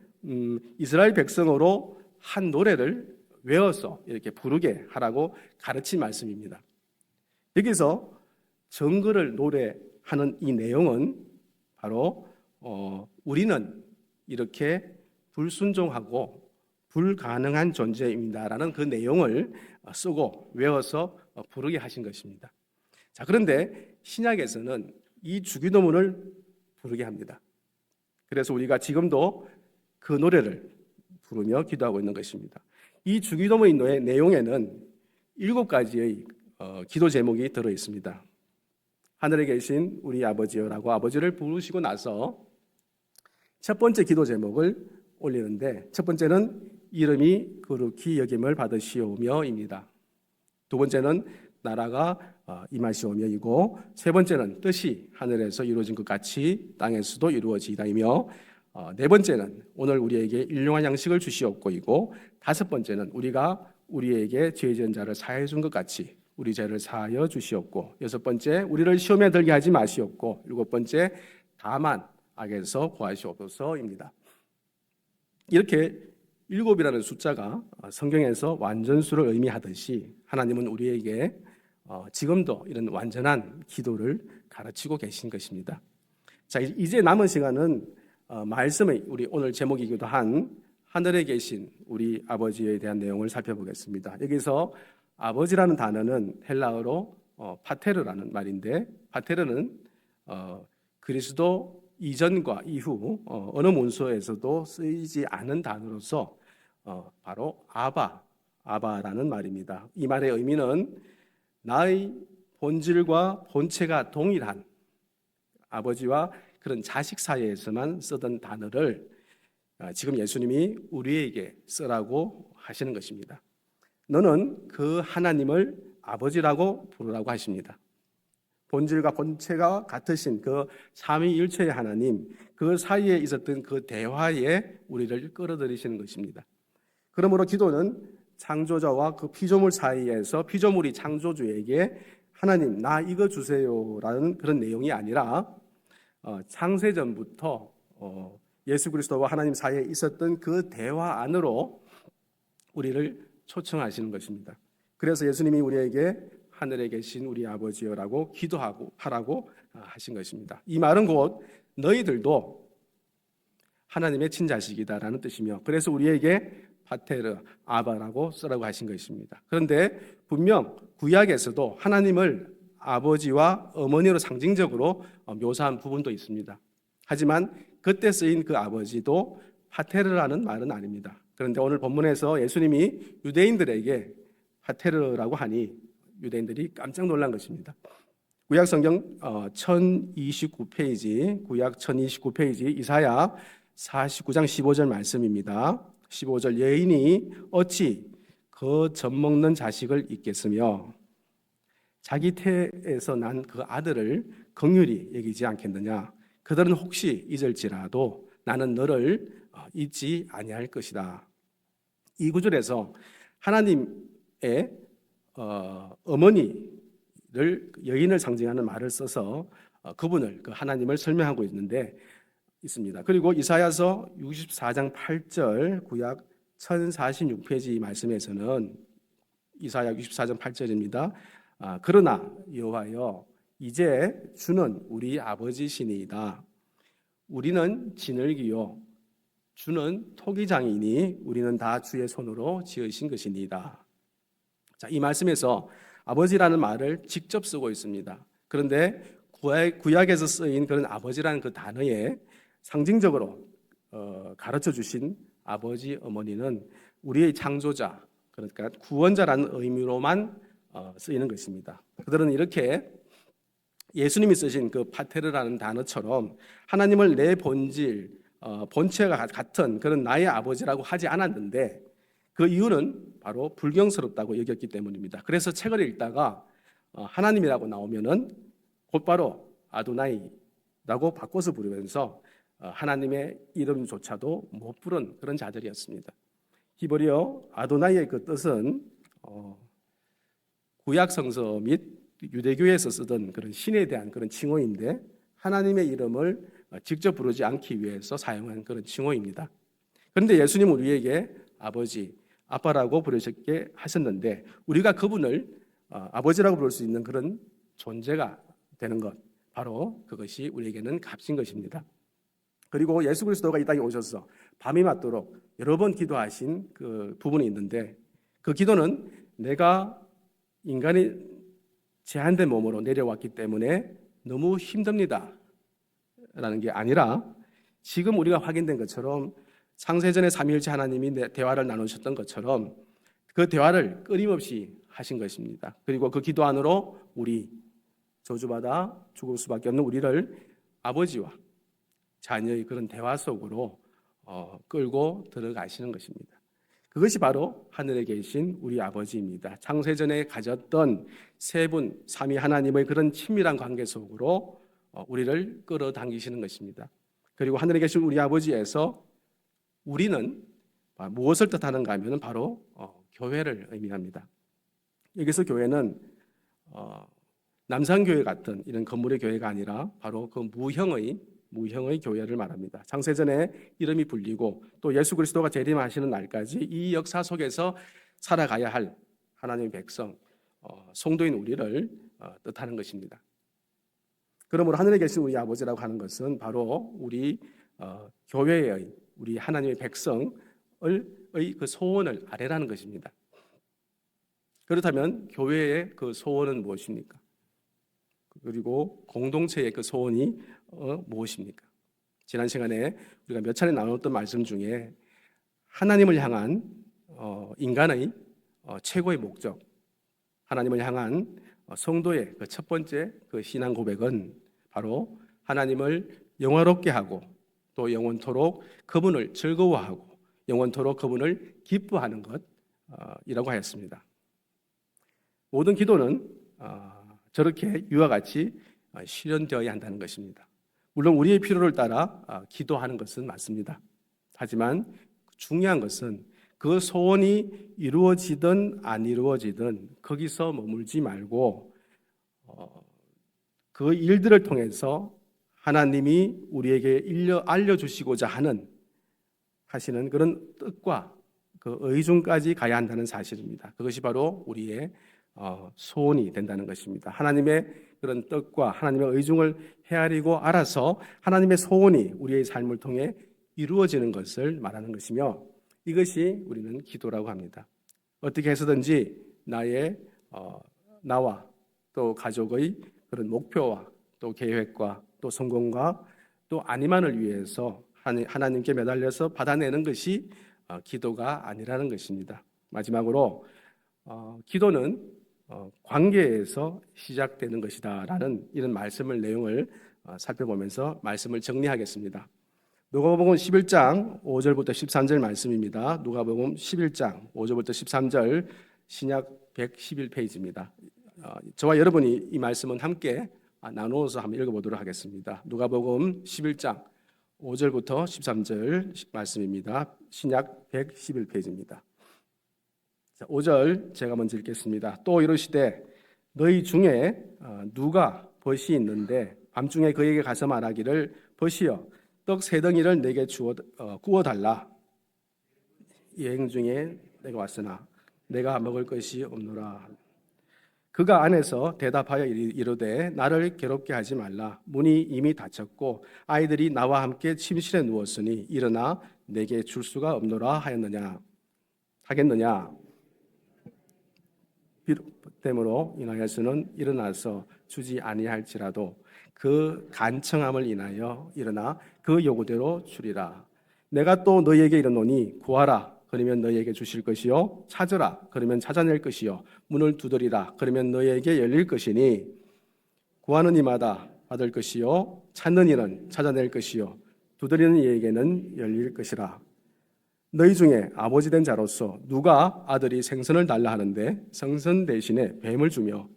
이스라엘 백성으로 한 노래를 외워서 이렇게 부르게 하라고 가르친 말씀입니다. 여기서 증거를 노래하는 이 내용은 바로 우리는 이렇게 불순종하고 불가능한 존재입니다라는 그 내용을 쓰고 외워서 부르게 하신 것입니다. 자, 그런데 신약에서는 이 주기도문을 부르게 합니다. 그래서 우리가 지금도 그 노래를 부르며 기도하고 있는 것입니다. 이 주기도문의 내용에는 7가지의 기도 제목이 들어 있습니다. 하늘에 계신 우리 아버지여라고 아버지를 부르시고 나서 첫 번째 기도 제목을 올리는데 첫 번째는 이름이 거룩히 여김을 받으시오며입니다. 두 번째는 나라가 임하시오며이고 세 번째는 뜻이 하늘에서 이루어진 것 같이 땅에서도 이루어지이다이며 네 번째는 오늘 우리에게 일용할 양식을 주시옵고이고 다섯 번째는 우리가 우리에게 죄 지은 자를 사하여 준 것 같이 우리 죄를 사하여 주시옵고 여섯 번째 우리를 시험에 들게 하지 마시옵고 일곱 번째 다만 악에서 구하시옵소서입니다. 이렇게 7이라는 숫자가 성경에서 완전수를 의미하듯이 하나님은 우리에게 지금도 이런 완전한 기도를 가르치고 계신 것입니다. 자, 이제 남은 시간은 말씀의 우리 오늘 제목이기도 한 하늘에 계신 우리 아버지에 대한 내용을 살펴보겠습니다. 여기서 아버지라는 단어는 헬라어로 파테르라는 말인데 파테르는 그리스도 이전과 이후 어느 문서에서도 쓰이지 않은 단어로서 바로 아바, 아바라는 말입니다. 이 말의 의미는 나의 본질과 본체가 동일한 아버지와 그런 자식 사이에서만 쓰던 단어를 지금 예수님이 우리에게 쓰라고 하시는 것입니다. 너는 그 하나님을 아버지라고 부르라고 하십니다. 본질과 본체가 같으신 그 삼위일체의 하나님, 그 사이에 있었던 그 대화에 우리를 끌어들이시는 것입니다. 그러므로 기도는 창조자와 그 피조물 사이에서 피조물이 창조주에게 하나님 나 이거 주세요라는 그런 내용이 아니라 창세전부터 예수 그리스도와 하나님 사이에 있었던 그 대화 안으로 우리를 초청하시는 것입니다. 그래서 예수님이 우리에게 하늘에 계신 우리 아버지여라고 기도하라고 하신 것입니다. 이 말은 곧 너희들도 하나님의 친자식이다라는 뜻이며 그래서 우리에게 파테르, 아바라고 쓰라고 하신 것입니다. 그런데 분명 구약에서도 하나님을 아버지와 어머니로 상징적으로 묘사한 부분도 있습니다. 하지만 그때 쓰인 그 아버지도 파테르라는 말은 아닙니다. 그런데 오늘 본문에서 예수님이 유대인들에게 파테르라고 하니 유대인들이 깜짝 놀란 것입니다. 구약 성경 1029페이지, 구약 1029페이지 이사야 49장 15절 말씀입니다. 15절 여인이 어찌 그 젖먹는 자식을 잊겠으며 자기 태에서 난 그 아들을 긍휼히 여기지 않겠느냐. 그들은 혹시 잊을지라도 나는 너를 잊지 아니할 것이다. 이 구절에서 하나님의 어머니를 여인을 상징하는 말을 써서 그분을 그 하나님을 설명하고 있습니다. 그리고 이사야서 64장 8절 구약 1046페이지 말씀에서는 이사야 64장 8절입니다. 그러나 여호와여 이제 주는 우리 아버지시니이다. 우리는 진흙이요 주는 토기장이니 우리는 다 주의 손으로 지으신 것이니이다. 자, 이 말씀에서 아버지라는 말을 직접 쓰고 있습니다. 그런데 구약에서 쓰인 그런 아버지라는 그 단어에 상징적으로 가르쳐 주신 아버지, 어머니는 우리의 창조자, 그러니까 구원자라는 의미로만 쓰이는 것입니다. 그들은 이렇게 예수님이 쓰신 그 파테르라는 단어처럼 하나님을 내 본질, 본체가 같은 그런 나의 아버지라고 하지 않았는데 그 이유는 바로 불경스럽다고 여겼기 때문입니다. 그래서 책을 읽다가 하나님이라고 나오면은 곧바로 아도나이라고 바꿔서 부르면서 하나님의 이름조차도 못 부른 그런 자들이었습니다. 히브리어 아도나이의 그 뜻은 구약 성서 및 유대교에서 쓰던 그런 신에 대한 그런 칭호인데 하나님의 이름을 직접 부르지 않기 위해서 사용한 그런 칭호입니다. 그런데 예수님은 우리에게 아버지, 아빠라고 부르셨게 하셨는데 우리가 그분을 아버지라고 부를 수 있는 그런 존재가 되는 것, 바로 그것이 우리에게는 값인 것입니다. 그리고 예수 그리스도가 이 땅에 오셔서 밤이 맞도록 여러 번 기도하신 그 부분이 있는데 그 기도는 내가 인간이 제한된 몸으로 내려왔기 때문에 너무 힘듭니다 라는 게 아니라 지금 우리가 확인된 것처럼 창세전에 삼위일체 하나님이 대화를 나누셨던 것처럼 그 대화를 끊임없이 하신 것입니다. 그리고 그 기도 안으로 우리 저주받아 죽을 수밖에 없는 우리를 아버지와 자녀의 그런 대화 속으로 끌고 들어가시는 것입니다. 그것이 바로 하늘에 계신 우리 아버지입니다. 창세전에 가졌던 세 분, 삼위 하나님의 그런 친밀한 관계 속으로 우리를 끌어당기시는 것입니다. 그리고 하늘에 계신 우리 아버지에서 우리는 무엇을 뜻하는가 하면 바로 교회를 의미합니다. 여기서 교회는 남산교회 같은 이런 건물의 교회가 아니라 바로 그 무형의 교회를 말합니다. 창세전에 이름이 불리고 또 예수 그리스도가 재림하시는 날까지 이 역사 속에서 살아가야 할 하나님의 백성, 성도인 우리를 뜻하는 것입니다. 그러므로 하늘에 계신 우리 아버지라고 하는 것은 바로 우리 교회의 우리 하나님의 백성의 그 소원을 아뢰라는 것입니다. 그렇다면 교회의 그 소원은 무엇입니까? 그리고 공동체의 그 소원이 무엇입니까? 지난 시간에 우리가 몇 차례 나눴던 말씀 중에 하나님을 향한 인간의 최고의 목적, 하나님을 향한 성도의 그 첫 번째 그 신앙 고백은 바로 하나님을 영화롭게 하고 또 영원토록 그분을 즐거워하고 영원토록 그분을 기뻐하는 것이라고 하였습니다. 모든 기도는 저렇게 이와 같이 실현되어야 한다는 것입니다. 물론 우리의 필요를 따라 기도하는 것은 맞습니다. 하지만 중요한 것은 그 소원이 이루어지든 안 이루어지든 거기서 머물지 말고 그 일들을 통해서 하나님이 우리에게 알려주시고자 하시는 그런 뜻과 그 의중까지 가야 한다는 사실입니다. 그것이 바로 우리의 소원이 된다는 것입니다. 하나님의 그런 뜻과 하나님의 의중을 헤아리고 알아서 하나님의 소원이 우리의 삶을 통해 이루어지는 것을 말하는 것이며, 이것이 우리는 기도라고 합니다. 어떻게 해서든지 나와 또 가족의 그런 목표와 또 계획과 또 성공과 또 안위만을 위해서 하나님께 매달려서 받아내는 것이 기도가 아니라는 것입니다. 마지막으로 기도는 관계에서 시작되는 것이다라는 이런 내용을 살펴보면서 말씀을 정리하겠습니다. 누가복음 11장 5절부터 13절 말씀입니다. 누가복음 11장 5절부터 13절 신약 111페이지입니다. 저와 여러분이 이 말씀은 함께 나누어서 한번 읽어보도록 하겠습니다. 누가복음 11장 5절부터 13절 말씀입니다. 신약 111페이지입니다. 5절 제가 먼저 읽겠습니다. 또 이르시되 너희 중에 누가 벗이 있는데 밤중에 그에게 가서 말하기를 벗이여 떡 세 덩이를 내게 구워달라. 여행 중에 내가 왔으나 내가 먹을 것이 없노라. 그가 안에서 대답하여 이르되 나를 괴롭게 하지 말라. 문이 이미 닫혔고 아이들이 나와 함께 침실에 누웠으니 일어나 내게 줄 수가 없노라 하겠느냐. 때문에 인하여서는 일어나서 주지 아니할지라도 그 간청함을 인하여 일어나 그 요구대로 주리라. 내가 또 너희에게 이르노니 구하라 그러면 너희에게 주실 것이요 찾으라 그러면 찾아낼 것이요 문을 두드리라 그러면 너희에게 열릴 것이니 구하는 이마다 받을 것이요 찾는 이는 찾아낼 것이요 두드리는 이에게는 열릴 것이라. 너희 중에 아버지 된 자로서 누가 아들이 생선을 달라 하는데 생선 대신에 뱀을 주며,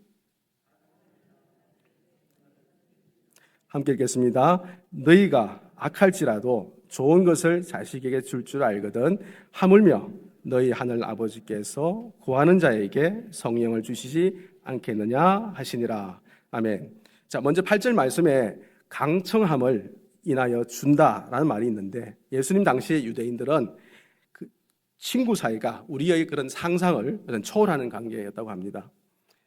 함께 읽겠습니다. 너희가 악할지라도 좋은 것을 자식에게 줄 알거든 하물며 너희 하늘 아버지께서 구하는 자에게 성령을 주시지 않겠느냐 하시니라. 아멘. 자, 먼저 8절 말씀에 강청함을 인하여 준다라는 말이 있는데, 예수님 당시의 유대인들은 그 친구 사이가 우리의 그런 상상을 초월하는 관계였다고 합니다.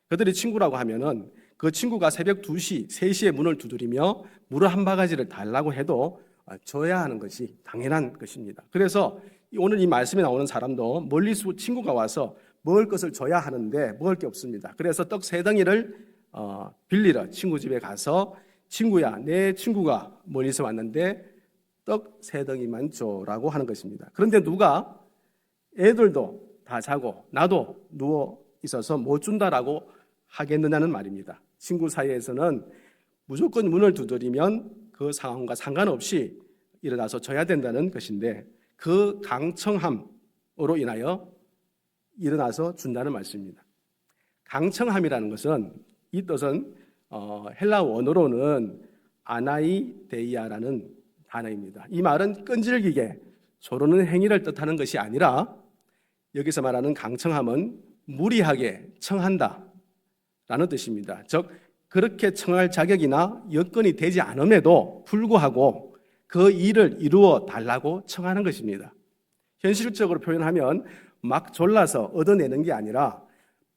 그들이 친구라고 하면은 그 친구가 새벽 2시, 3시에 문을 두드리며 물을 한 바가지를 달라고 해도 줘야 하는 것이 당연한 것입니다. 그래서 오늘 이 말씀에 나오는 사람도 멀리서 친구가 와서 먹을 것을 줘야 하는데 먹을 게 없습니다. 그래서 떡 3덩이를 빌리러 친구 집에 가서 친구야, 내 친구가 멀리서 왔는데 떡 3덩이만 줘라고 하는 것입니다. 그런데 누가 애들도 다 자고 나도 누워 있어서 못 준다라고 하겠느냐는 말입니다. 친구 사이에서는 무조건 문을 두드리면 그 상황과 상관없이 일어나서 줘야 된다는 것인데, 그 강청함으로 인하여 일어나서 준다는 말씀입니다. 강청함이라는 것은, 이 뜻은 헬라 원어로는 아나이데이아라는 단어입니다. 이 말은 끈질기게 조르는 행위를 뜻하는 것이 아니라, 여기서 말하는 강청함은 무리하게 청한다 라는 뜻입니다. 즉 그렇게 청할 자격이나 여건이 되지 않음에도 불구하고 그 일을 이루어 달라고 청하는 것입니다. 현실적으로 표현하면 막 졸라서 얻어내는 게 아니라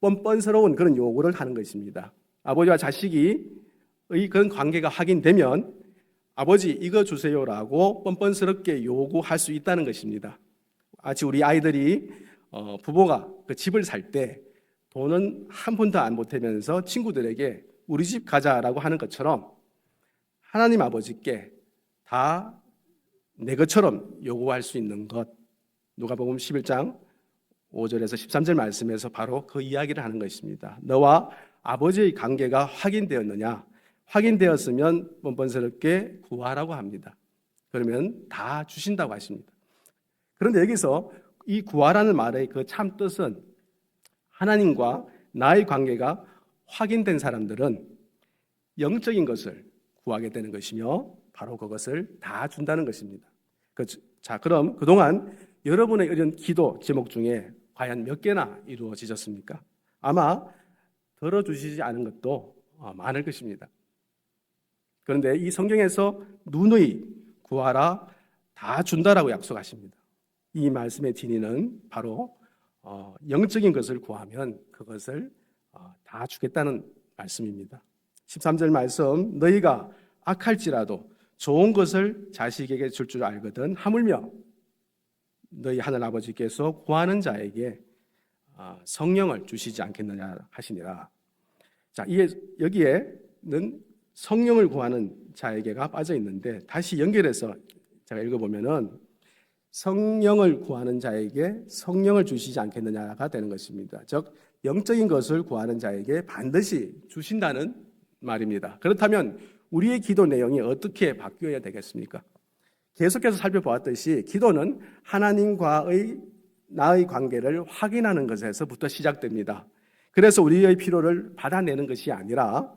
뻔뻔스러운 그런 요구를 하는 것입니다. 아버지와 자식이 그런 관계가 확인되면 아버지 이거 주세요라고 뻔뻔스럽게 요구할 수 있다는 것입니다. 마치 우리 아이들이 부모가 그 집을 살 때 돈은 한 푼도 안 보태면서 친구들에게 우리 집 가자라고 하는 것처럼 하나님 아버지께 다 내 것처럼 요구할 수 있는 것. 누가복음 11장 5절에서 13절 말씀에서 바로 그 이야기를 하는 것입니다. 너와 아버지의 관계가 확인되었느냐? 확인되었으면 번번스럽게 구하라고 합니다. 그러면 다 주신다고 하십니다. 그런데 여기서 이 구하라는 말의 그 참 뜻은 하나님과 나의 관계가 확인된 사람들은 영적인 것을 구하게 되는 것이며 바로 그것을 다 준다는 것입니다. 자, 그럼 그동안 여러분의 이런 기도 제목 중에 과연 몇 개나 이루어지셨습니까? 아마 들어주시지 않은 것도 많을 것입니다. 그런데 이 성경에서 누누이 구하라 다 준다라고 약속하십니다. 이 말씀의 진리는 바로 영적인 것을 구하면 그것을 다 주겠다는 말씀입니다. 13절 말씀, 너희가 악할지라도 좋은 것을 자식에게 줄 줄 알거든 하물며 너희 하늘 아버지께서 구하는 자에게 성령을 주시지 않겠느냐 하시니라. 자, 여기에는 성령을 구하는 자에게가 빠져 있는데 다시 연결해서 제가 읽어보면은 성령을 구하는 자에게 성령을 주시지 않겠느냐가 되는 것입니다. 즉 영적인 것을 구하는 자에게 반드시 주신다는 말입니다. 그렇다면 우리의 기도 내용이 어떻게 바뀌어야 되겠습니까? 계속해서 살펴보았듯이 기도는 하나님과의 나의 관계를 확인하는 것에서부터 시작됩니다. 그래서 우리의 필요를 받아내는 것이 아니라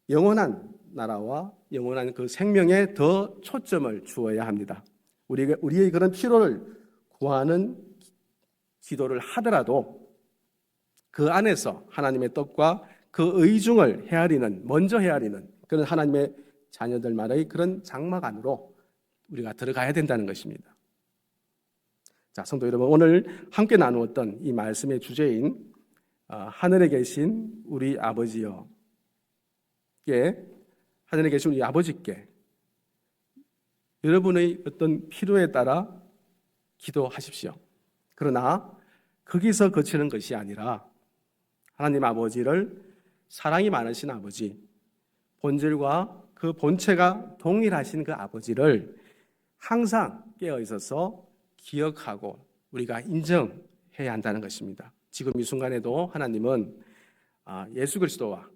영원한 나라와 영원한 그 생명에 더 초점을 주어야 합니다. 우리의 그런 필요를 구하는 기도를 하더라도 그 안에서 하나님의 뜻과 그 의중을 먼저 헤아리는 그런 하나님의 자녀들만의 그런 장막 안으로 우리가 들어가야 된다는 것입니다. 자, 성도 여러분, 오늘 함께 나누었던 이 말씀의 주제인 하늘에 계신 우리 아버지여, 하늘에 계신 우리 아버지께 여러분의 어떤 필요에 따라 기도하십시오. 그러나 거기서 그치는 것이 아니라 하나님 아버지를 사랑이 많으신 아버지, 본질과 그 본체가 동일하신 그 아버지를 항상 깨어 있어서 기억하고 우리가 인정해야 한다는 것입니다. 지금 이 순간에도 하나님은 예수 그리스도와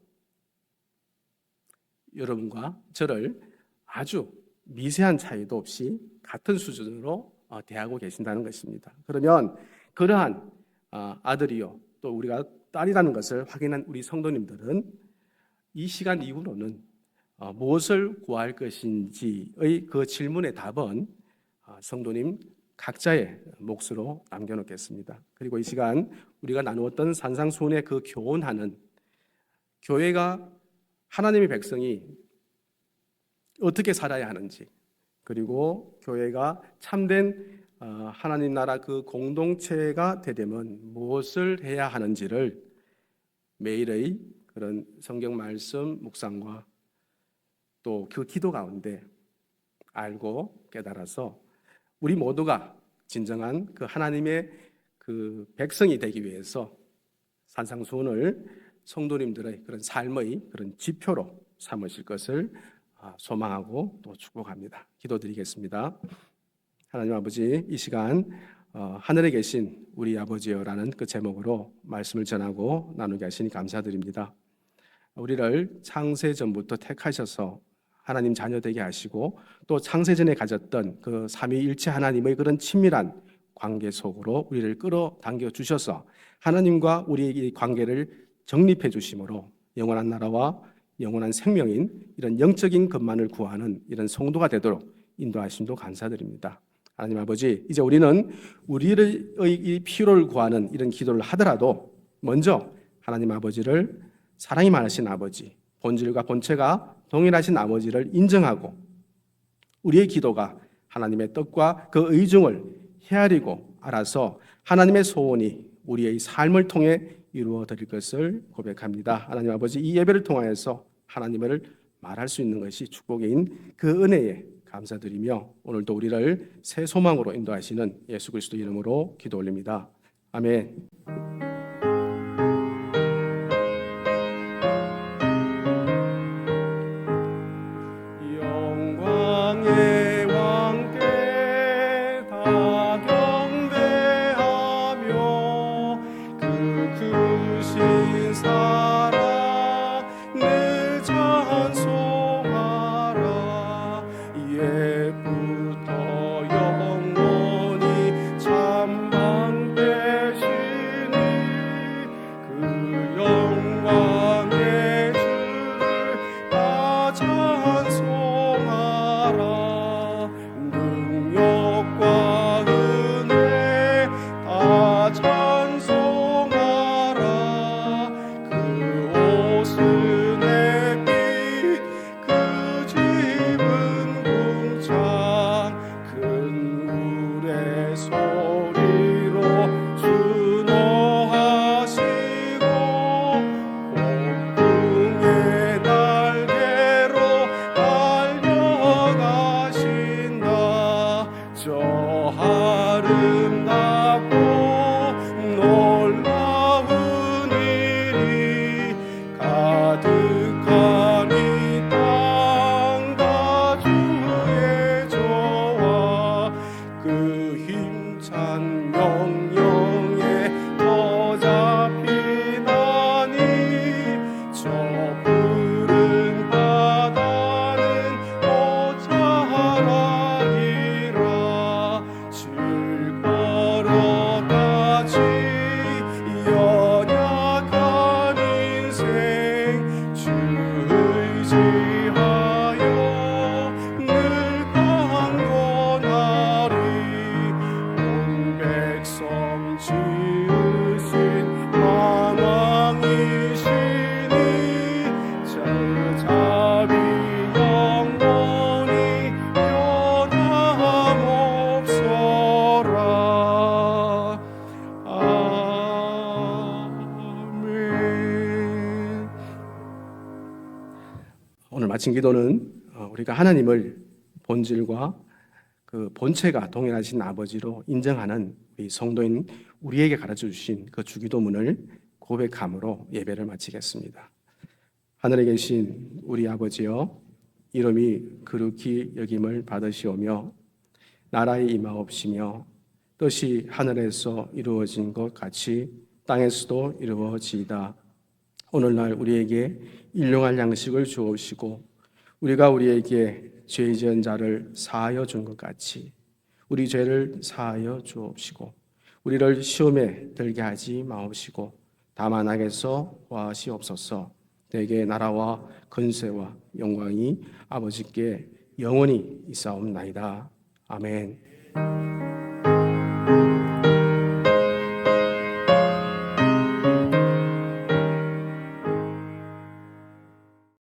여러분과 저를 아주 미세한 차이도 없이 같은 수준으로 대하고 계신다는 것입니다. 그러면 그러한 아들이요 또 우리가 딸이라는 것을 확인한 우리 성도님들은 이 시간 이후로는 무엇을 구할 것인지의 그 질문의 답은 성도님 각자의 몫으로 남겨놓겠습니다. 그리고 이 시간 우리가 나누었던 산상수훈의 그 교훈하는 교회가 하나님의 백성이 어떻게 살아야 하는지, 그리고 교회가 참된 하나님 나라 그 공동체가 되려면 무엇을 해야 하는지를 매일의 그런 성경 말씀 묵상과 또 그 기도 가운데 알고 깨달아서 우리 모두가 진정한 그 하나님의 그 백성이 되기 위해서 산상수훈을 성도님들의 그런 삶의 그런 지표로 삼으실 것을 소망하고 또 축복합니다. 기도드리겠습니다. 하나님 아버지, 이 시간 하늘에 계신 우리 아버지여라는 그 제목으로 말씀을 전하고 나누게 하시니 감사드립니다. 우리를 창세 전부터 택하셔서 하나님 자녀 되게 하시고 또 창세전에 가졌던 그 삼위일체 하나님의 그런 친밀한 관계 속으로 우리를 끌어당겨 주셔서 하나님과 우리의 이 관계를 정립해 주심으로 영원한 나라와 영원한 생명인 이런 영적인 것만을 구하는 이런 성도가 되도록 인도하심도 감사드립니다. 하나님 아버지, 이제 우리는 우리의 이 필요를 구하는 이런 기도를 하더라도 먼저 하나님 아버지를 사랑이 많으신 아버지, 본질과 본체가 동일하신 아버지를 인정하고 우리의 기도가 하나님의 뜻과 그 의중을 헤아리고 알아서 하나님의 소원이 우리의 삶을 통해 이루어 드릴 것을 고백합니다. 하나님 아버지, 이 예배를 통하여서 하나님을 말할 수 있는 것이 축복인 그 은혜에 감사드리며 오늘도 우리를 새 소망으로 인도하시는 예수 그리스도 이름으로 기도 올립니다. 아멘. 영광의 왕께 다 경배하며 마친 기도는 우리가 하나님을 본질과 그 본체가 동일하신 아버지로 인정하는 우리 성도인 우리에게 가르쳐 주신 그 주기도문을 고백함으로 예배를 마치겠습니다. 하늘에 계신 우리 아버지여, 이름이 거룩히 여김을 받으시오며 나라의 임하옵시며 뜻이 하늘에서 이루어진 것 같이 땅에서도 이루어지이다. 오늘날 우리에게 일용할 양식을 주옵시고 우리가 우리에게 죄 지은 자를 사하여 준 것 같이 우리 죄를 사하여 주옵시고 우리를 시험에 들게 하지 마옵시고 다만 악에서 구하시옵소서. 내게 나라와 권세와 영광이 아버지께 영원히 있사옵나이다. 아멘.